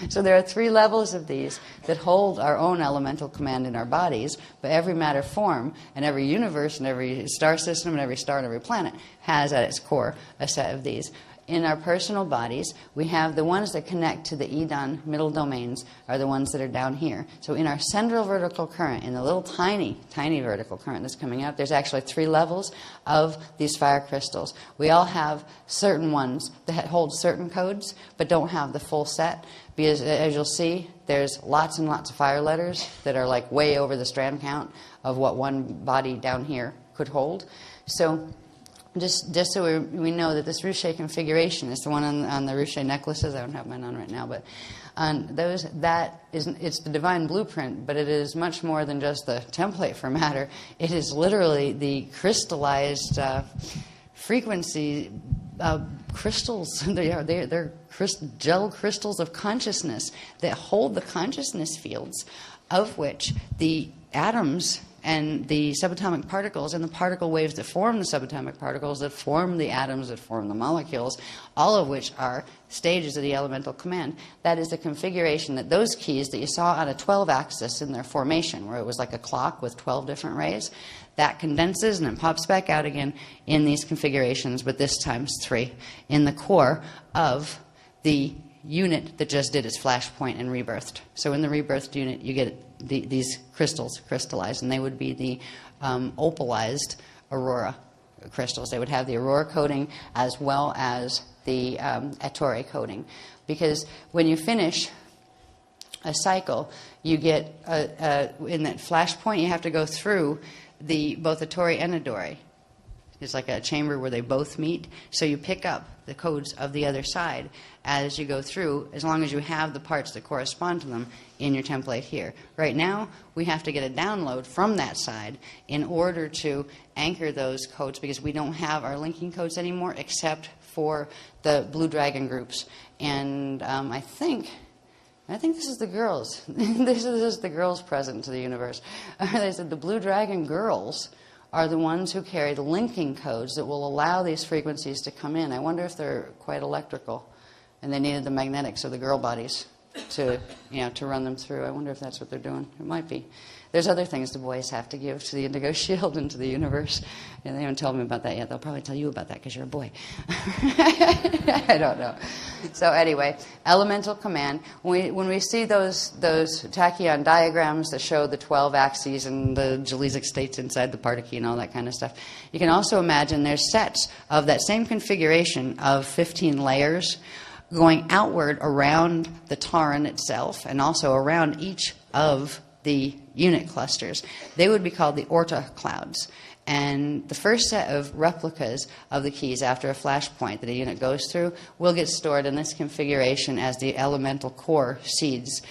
So there are 3 levels of these that hold our own elemental command in our bodies, but every matter form and every universe and every star system and every star and every planet has at its core a set of these. In our personal bodies, we have the ones that connect to the Edon middle domains are the ones that are down here. So in our central vertical current, in the little tiny, tiny vertical current that's coming up, there's actually 3 levels of these fire crystals. We all have certain ones that hold certain codes, but don't have the full set. Because as you'll see, there's lots and lots of fire letters that are like way over the strand count of what one body down here could hold. So just so we know that this Ruche configuration is the one on the Ruche necklaces. I don't have mine on right now, but on those, it's the divine blueprint, but it is much more than just the template for matter. It is literally the crystallized frequency crystals. They're gel crystals of consciousness that hold the consciousness fields, of which the atoms and the subatomic particles and the particle waves that form the subatomic particles, that form the atoms, that form the molecules, all of which are stages of the elemental command. That is the configuration that those keys that you saw on a 12-axis in their formation, where it was like a clock with 12 different rays, that condenses and then pops back out again in these configurations, but this times 3, in the core of the unit that just did its flashpoint and rebirthed. So in the rebirthed unit, you get these crystals crystallized, and they would be the opalized aurora crystals. They would have the aurora coating as well as the Ettore coating. Because when you finish a cycle, you get, in that flashpoint, you have to go through both Ettore and Adore. It's like a chamber where they both meet. So you pick up the codes of the other side as you go through, as long as you have the parts that correspond to them in your template here. Right now, we have to get a download from that side in order to anchor those codes, because we don't have our linking codes anymore except for the Blue Dragon groups. And I think this is the girls. This is the girls' present to the universe. They said the Blue Dragon girls are the ones who carry the linking codes that will allow these frequencies to come in. I wonder if they're quite electrical, and they needed the magnetics of the girl bodies to run them through. I wonder if that's what they're doing. It might be. There's other things the boys have to give to the Indigo Shield and to the universe. And they haven't told me about that yet. They'll probably tell you about that because you're a boy. I don't know. So anyway, elemental command. When we see those tachyon diagrams that show the 12 axes and the Gelesic states inside the particle and all that kind of stuff, you can also imagine there's sets of that same configuration of 15 layers going outward around the Tauran itself and also around each of the unit clusters. They would be called the Orta clouds. And the first set of replicas of the keys after a flashpoint that a unit goes through will get stored in this configuration as the elemental core seeds.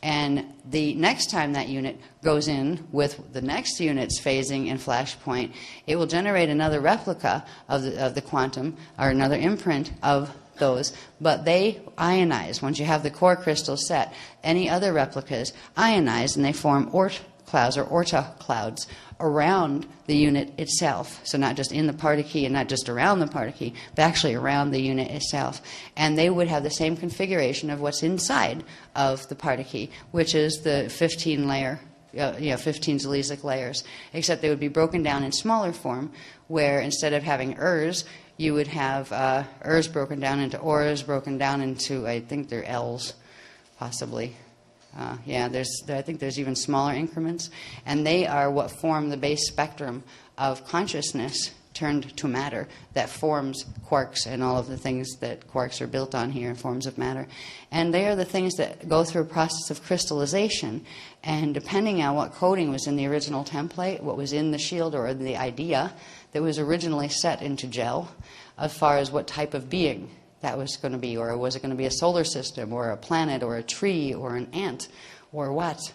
And the next time that unit goes in with the next unit's phasing and flashpoint, it will generate another replica of the quantum, or another imprint of those, but they ionize. Once you have the core crystal set, any other replicas ionize, and they form Oort clouds or Orta clouds around the unit itself. So not just in the party key and not just around the party key, but actually around the unit itself. And they would have the same configuration of what's inside of the party key, which is the 15 layer, 15 Gelesic layers, except they would be broken down in smaller form, where instead of having you would have Urs broken down into auras, broken down into, I think they're Ls, possibly. I think there's even smaller increments. And they are what form the base spectrum of consciousness turned to matter that forms quarks and all of the things that quarks are built on here in forms of matter. And they are the things that go through a process of crystallization. And depending on what coding was in the original template, what was in the shield or the idea that was originally set into gel, as far as what type of being that was going to be, or was it going to be a solar system, or a planet, or a tree, or an ant, or what?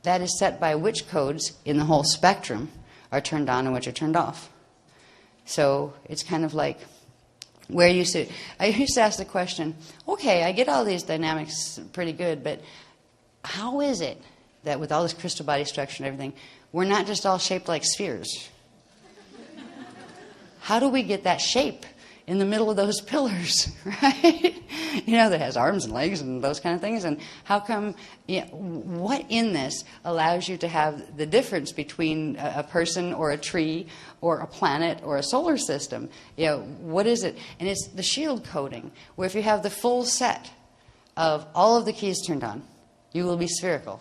That is set by which codes in the whole spectrum are turned on and which are turned off. So it's kind of like where you sit. I used to ask the question, okay, I get all these dynamics pretty good, but how is it that with all this crystal body structure and everything, we're not just all shaped like spheres? How do we get that shape in the middle of those pillars, right? That has arms and legs and those kind of things. And how come, what in this allows you to have the difference between a person or a tree or a planet or a solar system? What is it? And it's the shield coding, where if you have the full set of all of the keys turned on, you will be spherical.